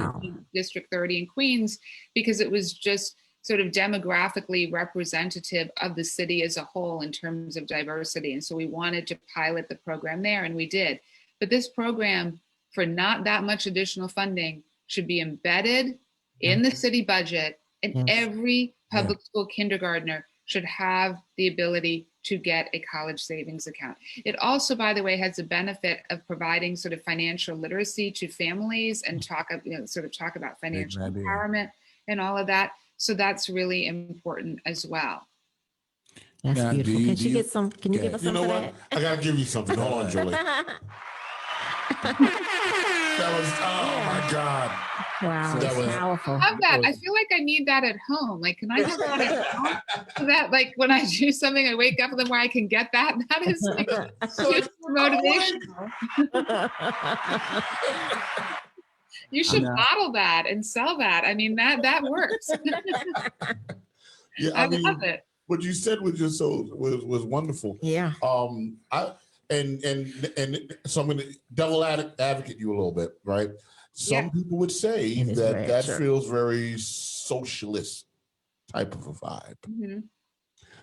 District 30 in Queens because it was just sort of demographically representative of the city as a whole in terms of diversity. And so we wanted to pilot the program there, and we did. But this program, for not that much additional funding, should be embedded in the city budget, and every public school kindergartner should have the ability to get a college savings account. It also, by the way, has the benefit of providing sort of financial literacy to families and talk about financial empowerment and all of that. So that's really important as well. That's Now, beautiful. Can she get some? Can you give us You some know for what? I gotta give you something. Hold on, Julie. That was, oh my God. Wow, That was powerful. I love that. I feel like I need that at home. Like, can I have that at home? So that, like, when I do something, I wake up and then where I can get that. That is like super motivational. You should bottle that and sell that. I mean, that works. Yeah, I love it. What you said was just was wonderful. Yeah. And so I'm going to devil advocate you a little bit, right? Some people would say that feels very socialist type of a vibe. Mm-hmm.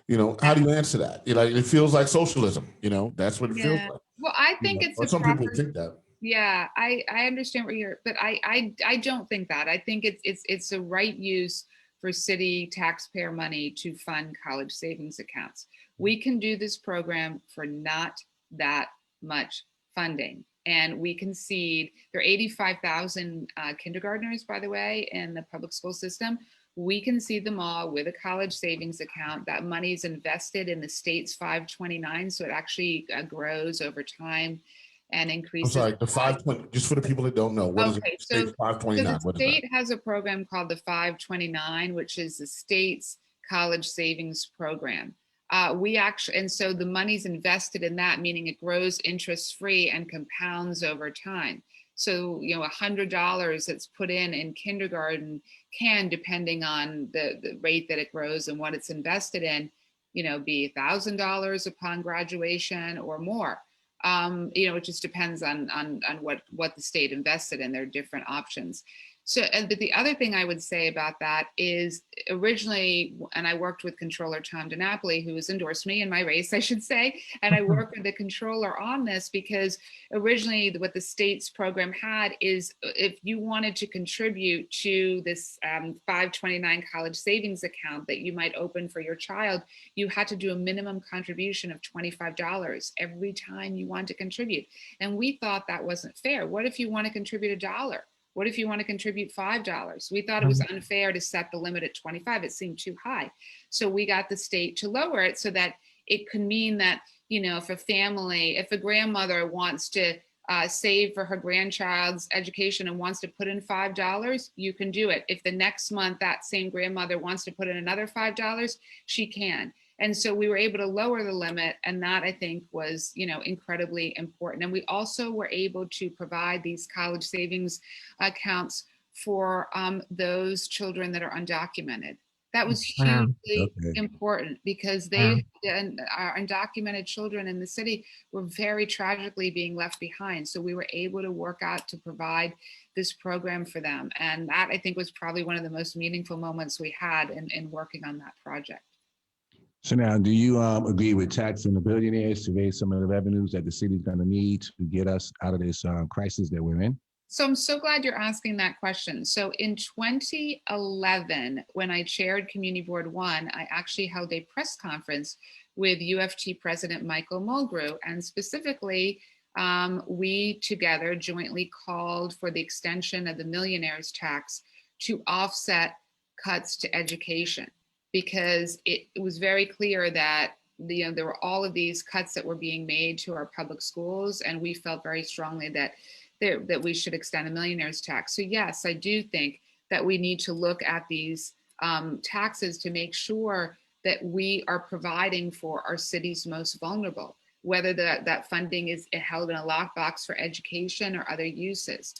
You know, how do you answer that? You know, it feels like socialism. You know, that's what it feels like. Well, I think it's some people think that. Yeah, I understand where you're, but I don't think that. I think it's a right use for city taxpayer money to fund college savings accounts. We can do this program for not that much funding. And we concede, there are 85,000 kindergartners, by the way, in the public school system. We concede them all with a college savings account. That money is invested in the state's 529, so it actually grows over time and increases. I'm sorry, the 520, just for the people that don't know, what is it? So 529. the state has a program called the 529, which is the state's college savings program. We actually, and so the money's invested in that, meaning it grows interest free and compounds over time. So, you know, $100 that's put in kindergarten can, depending on the rate that it grows and what it's invested in, you know, be $1,000 upon graduation or more. You know, it just depends on what the state invested in. There are different options. So, but the other thing I would say about that is originally, and I worked with Controller Tom DiNapoli, who has endorsed me in my race, I should say, and I worked with the controller on this because originally what the state's program had is if you wanted to contribute to this 529 college savings account that you might open for your child, you had to do a minimum contribution of $25 every time you want to contribute. And we thought that wasn't fair. What if you want to contribute $1? What if you want to contribute $5? We thought it was unfair to set the limit at 25. It seemed too high. So we got the state to lower it so that it could mean that, you know, if a grandmother wants to save for her grandchild's education and wants to put in $5, you can do it. If the next month that same grandmother wants to put in another $5, she can. And so we were able to lower the limit, and that I think was, you know, incredibly important. And we also were able to provide these college savings accounts for those children that are undocumented. That was hugely important because our undocumented children in the city were very tragically being left behind. So we were able to work out to provide this program for them. And that I think was probably one of the most meaningful moments we had in working on that project. So now, do you agree with taxing the billionaires to raise some of the revenues that the city's going to need to get us out of this crisis that we're in? So I'm so glad you're asking that question. So in 2011, when I chaired Community Board 1, I actually held a press conference with UFT President Michael Mulgrew, and specifically, we together jointly called for the extension of the millionaire's tax to offset cuts to education, because it was very clear that there were all of these cuts that were being made to our public schools, and we felt very strongly that we should extend a millionaire's tax. So yes, I do think that we need to look at these taxes to make sure that we are providing for our city's most vulnerable, whether that funding is held in a lockbox for education or other uses.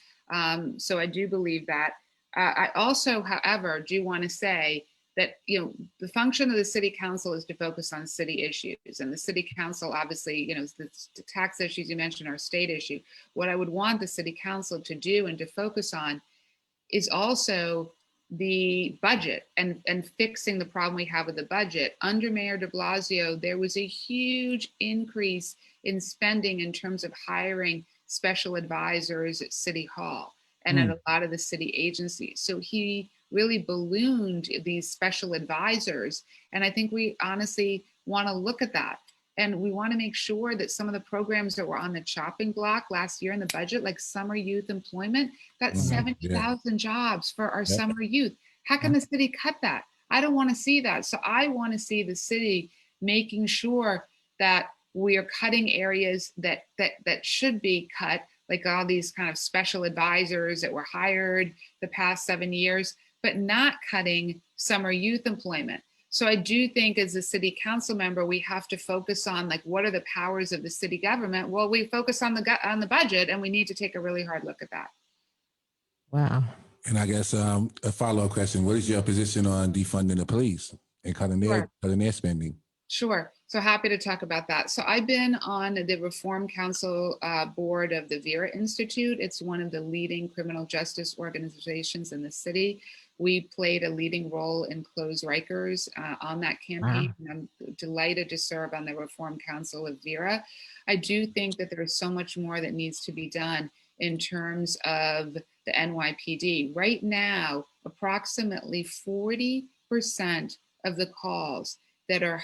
So I do believe that. I also, however, do want to say that the function of the city council is to focus on city issues, and the city council obviously, the tax issues you mentioned are a state issue. What I would want the city council to do and to focus on is also the budget and fixing the problem we have with the budget. Under Mayor de Blasio, there was a huge increase in spending in terms of hiring special advisors at City Hall and at a lot of the city agencies. So he really ballooned these special advisors. And I think we honestly want to look at that. And we want to make sure that some of the programs that were on the chopping block last year in the budget, like summer youth employment, that's 70,000 jobs for our summer youth. How can the city cut that? I don't want to see that. So I want to see the city making sure that we are cutting areas that should be cut, like all these kind of special advisors that were hired the past 7 years, but not cutting summer youth employment. So I do think as a city council member, we have to focus on like, what are the powers of the city government? Well, we focus on the budget, and we need to take a really hard look at that. Wow. And I guess a follow-up question, what is your position on defunding the police and cutting their spending? Sure. So happy to talk about that. So I've been on the Reform Council board of the Vera Institute. It's one of the leading criminal justice organizations in the city. We played a leading role in Close Rikers on that campaign. And I'm delighted to serve on the Reform Council of Vera. I do think that there is so much more that needs to be done in terms of the NYPD. Right now, approximately 40% of the calls that are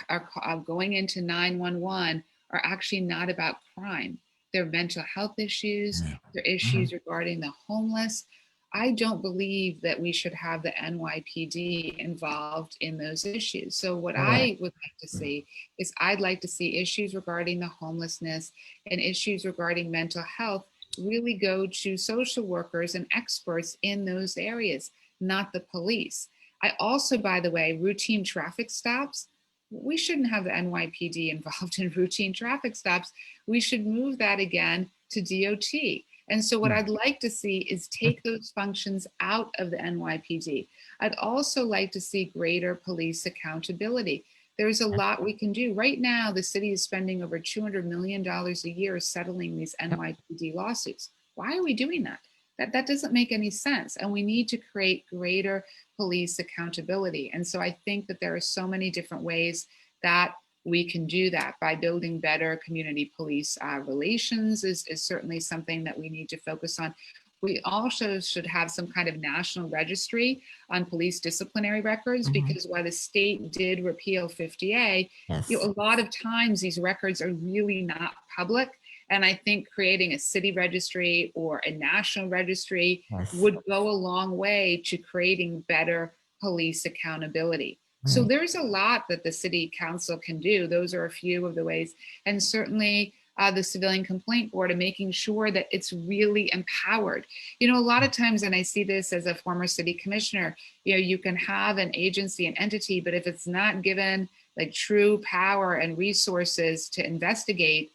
going into 911 are actually not about crime. They're mental health issues, they're issues regarding the homeless. I don't believe that we should have the NYPD involved in those issues. So what I would like to see is I'd like to see issues regarding the homelessness and issues regarding mental health really go to social workers and experts in those areas, not the police. I also, by the way, routine traffic stops, we shouldn't have the NYPD involved in routine traffic stops. We should move that again to DOT. And so what I'd like to see is take those functions out of the NYPD. I'd also like to see greater police accountability. There's a lot we can do. Right now, the city is spending over $200 million a year settling these NYPD lawsuits. Why are we doing that? That doesn't make any sense. And we need to create greater police accountability. And so I think that there are so many different ways that we can do that. By building better community police relations is certainly something that we need to focus on. We also should have some kind of national registry on police disciplinary records, because while the state did repeal 50A, a lot of times these records are really not public. And I think creating a city registry or a national registry would go a long way to creating better police accountability. So there's a lot that the city council can do. Those are a few of the ways. And certainly the civilian complaint board, and making sure that it's really empowered. You know, a lot of times, and I see this as a former city commissioner, you know, you can have an agency, an entity, but if it's not given like true power and resources to investigate,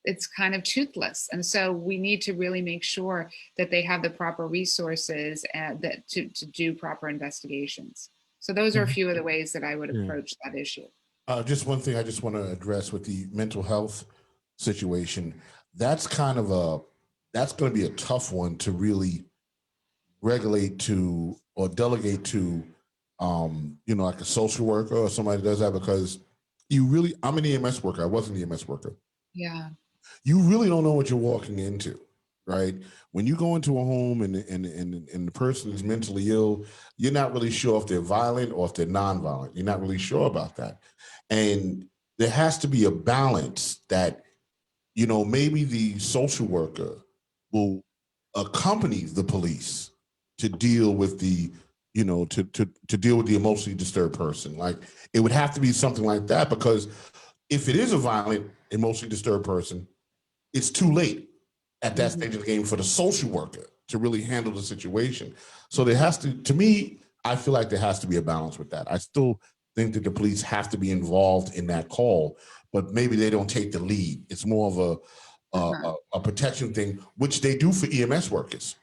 it's kind of toothless. And so we need to really make sure that they have the proper resources that to do proper investigations. So those are a few of the ways that I would approach that issue. Just one thing I just want to address with the mental health situation. That's kind of that's going to be a tough one to really regulate to or delegate to, you know, like a social worker or somebody that does that, because I'm an EMS worker. I wasn't an EMS worker. Yeah. You really don't know what you're walking into, right? When you go into a home and the person is mentally ill, you're not really sure if they're violent or if they're nonviolent. You're not really sure about that. And there has to be a balance that, you know, maybe the social worker will accompany the police to deal with the, you know, to deal with the emotionally disturbed person. Like, it would have to be something like that, because if it is a violent, emotionally disturbed person, it's too late at that stage of the game for the social worker to really handle the situation. So there has to me, I feel like there has to be a balance with that. I still think that the police have to be involved in that call, but maybe they don't take the lead. It's more of a protection thing, which they do for EMS workers.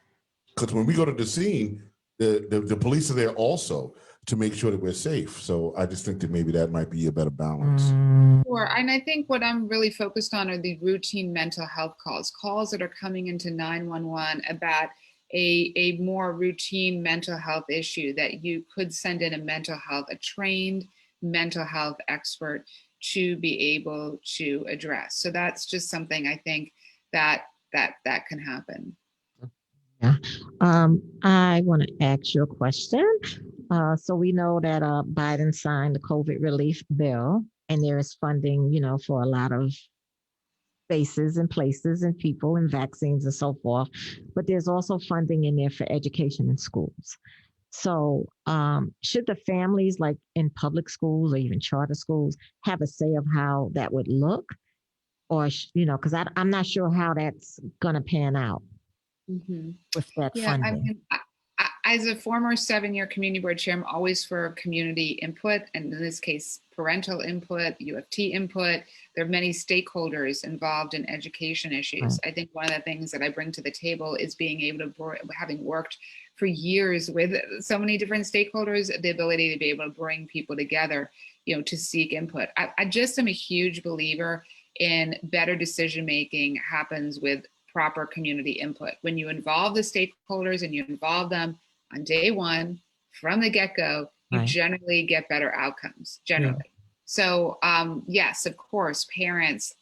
Because when we go to the scene, the police are there also to make sure that we're safe. So I just think that maybe that might be a better balance. Sure. And I think what I'm really focused on are the routine mental health calls that are coming into 911 about a more routine mental health issue that you could send in a trained mental health expert to be able to address. So that's just something I think that can happen. Yeah. I want to ask you a question. So we know that Biden signed the COVID relief bill. and there is funding, for a lot of spaces and places and people and vaccines and so forth. But there's also funding in there for education in schools. So, should the families, like in public schools or even charter schools, have a say of how that would look? Or, because I'm not sure how that's going to pan out with that Yeah, I funding. mean, as a former 7-year community board chair, I'm always for community input, and in this case, parental input, UFT input. There are many stakeholders involved in education issues. Right. I think one of the things that I bring to the table is being able to, having worked for years with so many different stakeholders, the ability to be able to bring people together, to seek input. I just am a huge believer in better decision making happens with proper community input. When you involve the stakeholders and you involve them on day one, from the get-go, you Right. generally get better outcomes, generally. Yeah. So yes, of course, parents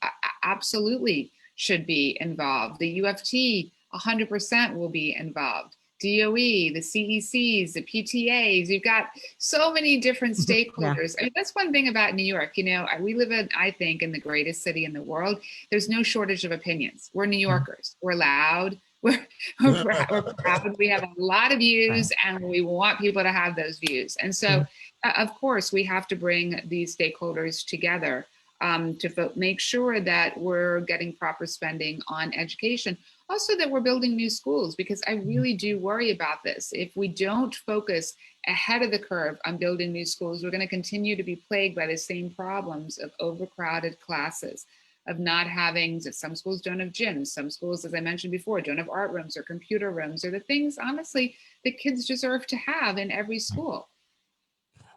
absolutely should be involved. The UFT 100% will be involved. DOE, the CECs, the PTAs, you've got so many different stakeholders. I mean, that's one thing about New York, we live in, I think, in the greatest city in the world. There's no shortage of opinions. We're New Yorkers. We're loud. We're proud. We have a lot of views and we want people to have those views. And so, of course, we have to bring these stakeholders together to make sure that we're getting proper spending on education. Also that we're building new schools, because I really do worry about this. If we don't focus ahead of the curve on building new schools, we're going to continue to be plagued by the same problems of overcrowded classes, of not having, some schools don't have gyms, some schools, as I mentioned before, don't have art rooms or computer rooms, or the things, honestly, that kids deserve to have in every school.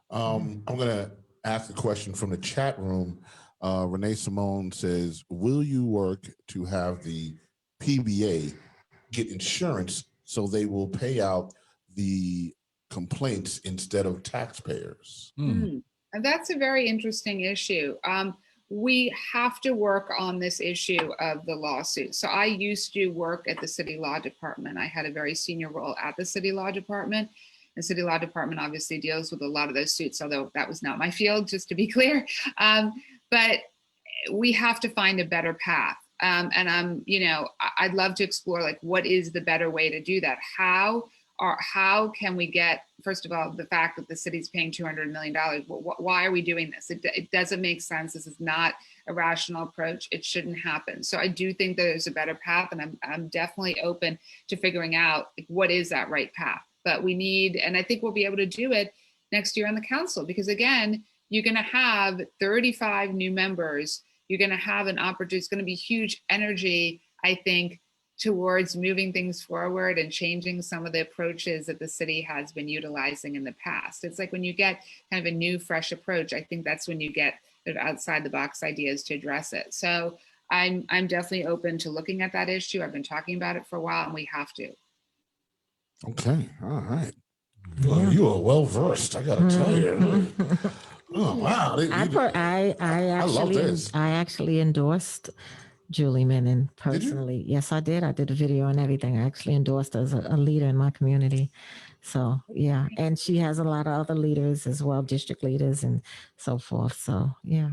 I'm going to ask a question from the chat room. Renee Simone says, will you work to have the PBA get insurance so they will pay out the complaints instead of taxpayers? And that's a very interesting issue. We have to work on this issue of the lawsuit. So I used to work at the city law department. I had a very senior role at the city law department. The city law department obviously deals with a lot of those suits, although that was not my field, just to be clear. But we have to find a better path. And I'd love to explore, like, what is the better way to do that? How can we get, first of all, the fact that the city's paying $200 million, why are we doing this? It doesn't make sense. This is not a rational approach. It shouldn't happen. So I do think there's a better path, and I'm definitely open to figuring out, like, what is that right path. But we need, and I think we'll be able to do it next year on the council, because again, you're going to have 35 new members. You're going to have an opportunity. It's going to be huge energy, I think, towards moving things forward and changing some of the approaches that the city has been utilizing in the past. It's like when you get kind of a new, fresh approach, I think that's when you get outside the box ideas to address it. So I'm definitely open to looking at that issue. I've been talking about it for a while, and we have to. Okay, all right. Well, you are well versed, I gotta tell you. Oh wow! I actually endorsed Julie Menin personally. Yes, I did. I did a video and everything. I actually endorsed her as a leader in my community. So yeah, and she has a lot of other leaders as well, district leaders and so forth. So yeah.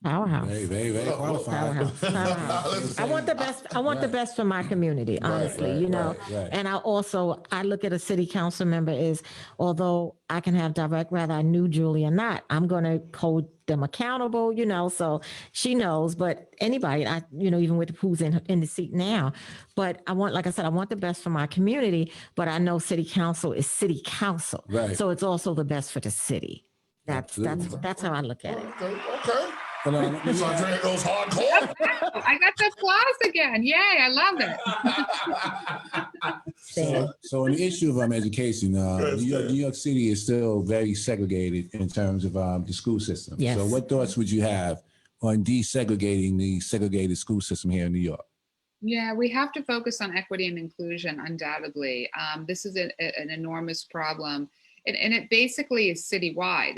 Powerhouse. Very, very, very qualified. Powerhouse. I want the best. I want the best for my community, honestly, right. And I look at a city council member as, although I can have direct, whether I knew Julie or not, I'm going to hold them accountable, so she knows, but anybody, even with who's in the seat now, but I want, like I said, I want the best for my community, but I know city council is city council. Right. So it's also the best for the city. That's how I look at it. Okay. Saundrea goes hardcore. I got the applause again. Yay, I love it. So on the issue of education, New York City is still very segregated in terms of the school system. Yes. So what thoughts would you have on desegregating the segregated school system here in New York? Yeah, we have to focus on equity and inclusion, undoubtedly. This is an enormous problem. And it basically is citywide.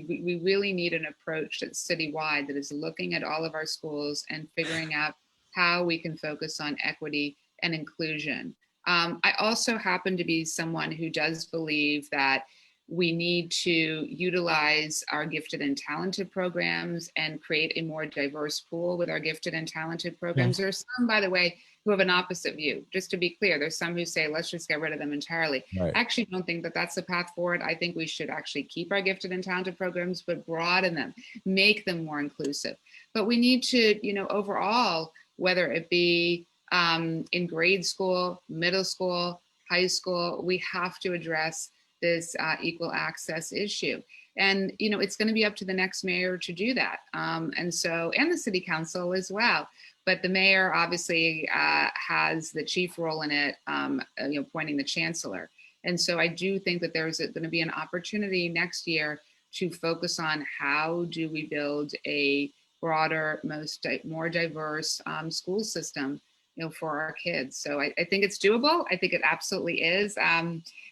We really need an approach that's citywide, that is looking at all of our schools and figuring out how we can focus on equity and inclusion. I also happen to be someone who does believe that We need to utilize our gifted and talented programs and create a more diverse pool with our gifted and talented programs. There are some, by the way, who have an opposite view. Just to be clear, there's some who say, let's just get rid of them entirely. Right. I actually don't think that that's the path forward. I think we should actually keep our gifted and talented programs, but broaden them, make them more inclusive. But we need to, overall, whether it be in grade school, middle school, high school, we have to address this equal access issue. And, it's going to be up to the next mayor to do that. And the city council as well. But the mayor obviously has the chief role in it, appointing the chancellor. And so I do think that there's going to be an opportunity next year to focus on how do we build a broader, more diverse school system for our kids. So I think it's doable. I think it absolutely is.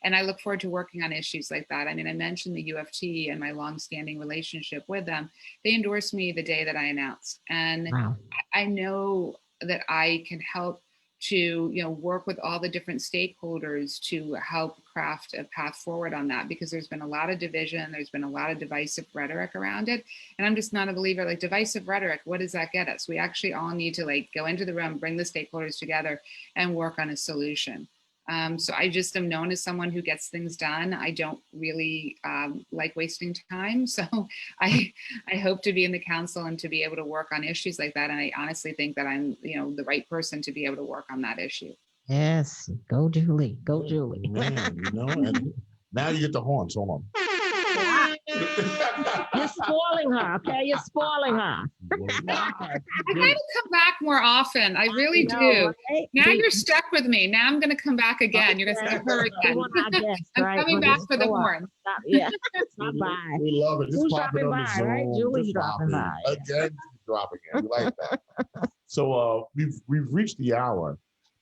And I look forward to working on issues like that. I mean, I mentioned the UFT and my longstanding relationship with them. They endorsed me the day that I announced. And wow. I know that I can help to, work with all the different stakeholders to help craft a path forward on that, because there's been a lot of division, there's been a lot of divisive rhetoric around it. And I'm just not a believer, like divisive rhetoric, what does that get us? We actually all need to go into the room, bring the stakeholders together and work on a solution. So I just am known as someone who gets things done. I don't really like wasting time. So I hope to be in the council and to be able to work on issues like that. And I honestly think that I'm, the right person to be able to work on that issue. Yes. Go, Julie. Go, Julie. Man, and now you get the horns. Hold on. You're spoiling her, okay? You're spoiling her. I gotta come back more often. I really do. Right? Now you're stuck with me. Now I'm gonna come back again. You're gonna see her again. I'm coming back for the horn. Yeah. Stop by. We love it. Just Who's dropping by, on the right? Julie's dropping by. Again, dropping it. We like that. So we've reached the hour.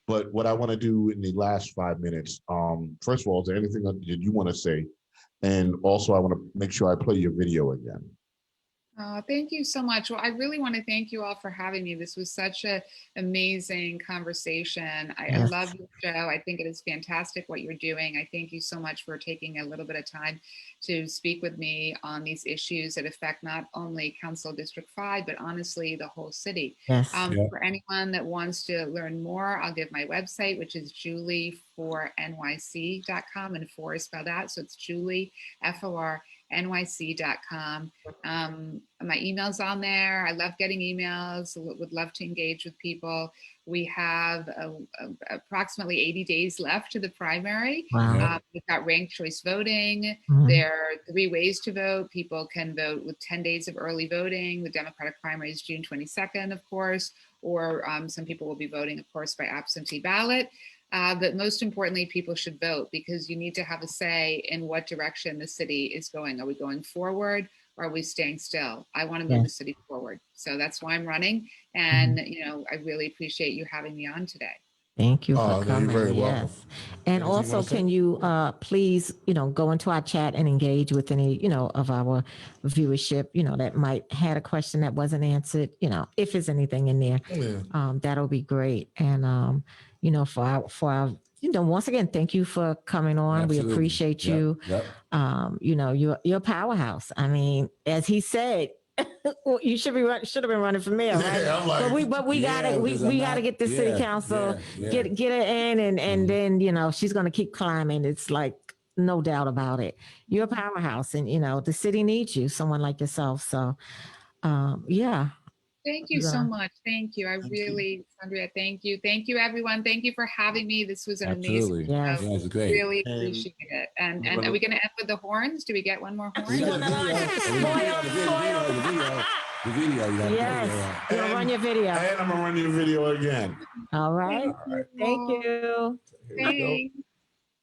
But what I want to do in the last 5 minutes, first of all, is there anything that you want to say? And also, I want to make sure I play your video again. Thank you so much. Well, I really want to thank you all for having me. This was such an amazing conversation. I love your show. I think it is fantastic what you're doing. I thank you so much for taking a little bit of time to speak with me on these issues that affect not only Council District 5, but honestly, the whole city. Yes. For anyone that wants to learn more, I'll give my website, which is julie4nyc.com, and 4 is spelled out. So it's Julie, FOR, NYC.com. My email's on there. I love getting emails, would love to engage with people. We have approximately 80 days left to the primary. Wow. We've got ranked choice voting. Mm-hmm. There are 3 ways to vote. People can vote with 10 days of early voting. The Democratic primary is June 22nd, of course, or some people will be voting, of course, by absentee ballot. But most importantly, people should vote, because you need to have a say in what direction the city is going. Are we going forward, or are we staying still? I want to move the city forward. So that's why I'm running. And, I really appreciate you having me on today. Thank you for coming. You're very welcome. Yes. And also, can you please, go into our chat and engage with any, of our viewership, that might had a question that wasn't answered, if there's anything in there, that'll be great. And, for our, once again, thank you for coming on. Absolutely. We appreciate you. Yep. You're a powerhouse. I mean, as he said, you should have been running for mayor, right? Yeah, I'm like, but we gotta get the city council, get her in, and then she's gonna keep climbing. It's like no doubt about it. You're a powerhouse, and the city needs you, someone like yourself. So, Thank you so much. Thank you. Saundrea, thank you. Thank you, everyone. Thank you for having me. This was an amazing show. Yes. Yeah, it was great. Really appreciate it. And are we going to end with the horns? Do we get one more horn? The video. Yes. You're gonna run your video. And I'm going to run your video again. All right. Thank you. Thanks.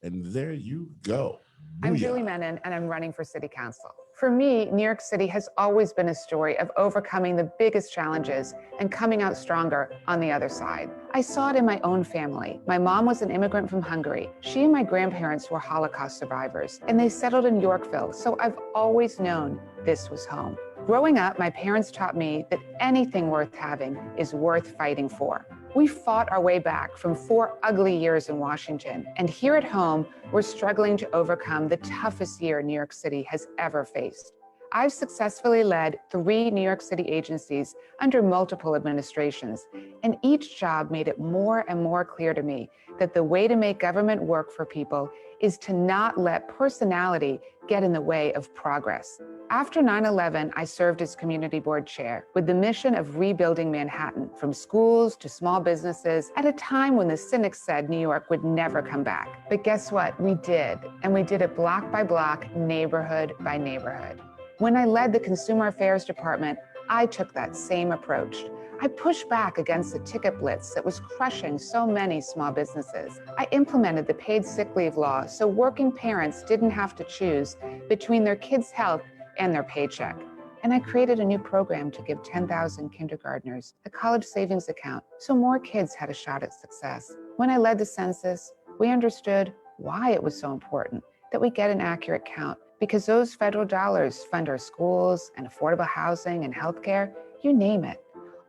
And there you go. I'm Julie Menin, and I'm running for city council. For me, New York City has always been a story of overcoming the biggest challenges and coming out stronger on the other side. I saw it in my own family. My mom was an immigrant from Hungary. She and my grandparents were Holocaust survivors, and they settled in Yorkville, so I've always known this was home. Growing up, my parents taught me that anything worth having is worth fighting for. We fought our way back from 4 ugly years in Washington, and here at home, we're struggling to overcome the toughest year New York City has ever faced. I've successfully led 3 New York City agencies under multiple administrations, and each job made it more and more clear to me that the way to make government work for people is to not let personality get in the way of progress. After 9/11, I served as community board chair with the mission of rebuilding Manhattan from schools to small businesses at a time when the cynics said New York would never come back. But guess what? We did, and we did it block by block, neighborhood by neighborhood. When I led the Consumer Affairs Department, I took that same approach. I pushed back against the ticket blitz that was crushing so many small businesses. I implemented the paid sick leave law so working parents didn't have to choose between their kids' health and their paycheck. And I created a new program to give 10,000 kindergartners a college savings account so more kids had a shot at success. When I led the census, we understood why it was so important that we get an accurate count, because those federal dollars fund our schools and affordable housing and healthcare, you name it.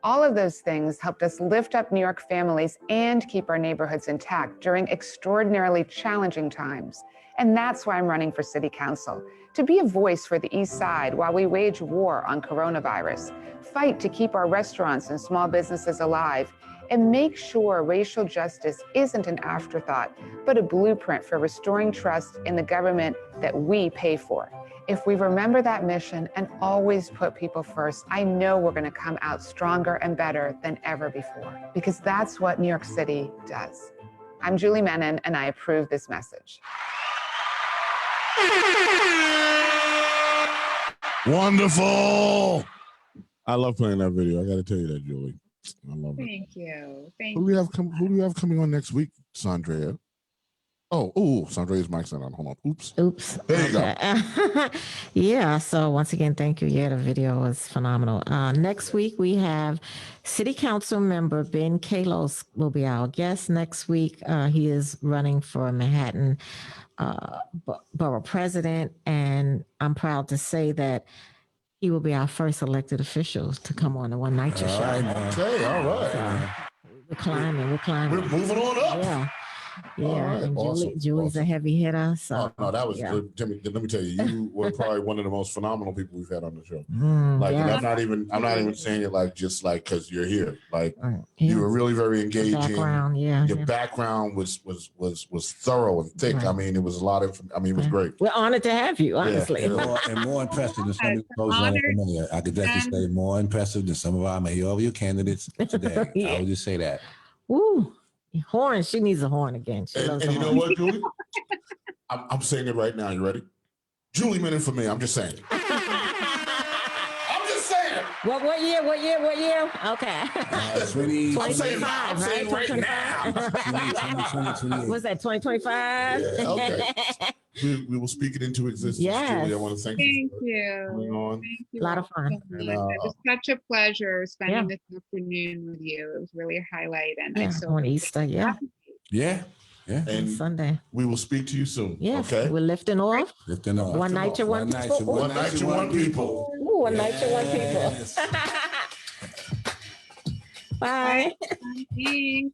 All of those things helped us lift up New York families and keep our neighborhoods intact during extraordinarily challenging times. And that's why I'm running for city council, to be a voice for the East Side while we wage war on coronavirus, fight to keep our restaurants and small businesses alive, and make sure racial justice isn't an afterthought, but a blueprint for restoring trust in the government that we pay for. If we remember that mission and always put people first, I know we're going to come out stronger and better than ever before, because that's what New York City does. I'm Julie Menin, and I approve this message. Wonderful. I love playing that video. I got to tell you that, Julie. I love it. Thank you. Thank Who do we have coming on next week, Saundrea? Oh, Saundrea's mic's not on. Hold on. Oops. There you go. Yeah. So once again, thank you. Yeah, the video was phenomenal. Next week we have City Council member Ben Kalos will be our guest next week. He is running for Manhattan Borough President, and I'm proud to say that he will be our first elected official to come on the NYCHA show. Okay, all right. We're climbing. We're moving on up. Yeah. Yeah, right, and awesome, Julie's a heavy hitter. So no, that was good. Timmy, let me tell you, you were probably one of the most phenomenal people we've had on the show. Like, and I'm not even saying it like just like because you're here. Like, you were really very engaging. Your background was thorough and thick. Right. I mean, it was a lot of. I mean, it was great. We're honored to have you. Honestly, and more impressive than some of those running for mayor. I could definitely say more impressive than some of our mayoral candidates today. Yeah. I would just say that. Woo. Horn. She needs a horn again. And you know what, Julie? I'm saying it right now. You ready? Julie Menin for me. I'm just saying. I'm just saying. What year? Okay. Sweetie, I'm saying right now. What's that? 2025. Yeah, okay. We will speak it into existence. Yes. Julie, I want to thank you. Thank you. A lot of fun. It was such a pleasure spending this afternoon with you. It was really a highlight. And on Easter, Yeah. And Sunday. We will speak to you soon. Yes. Okay. We're lifting off. One night, one people. One night, one people. Ooh, one night, one people. Bye. Thanks.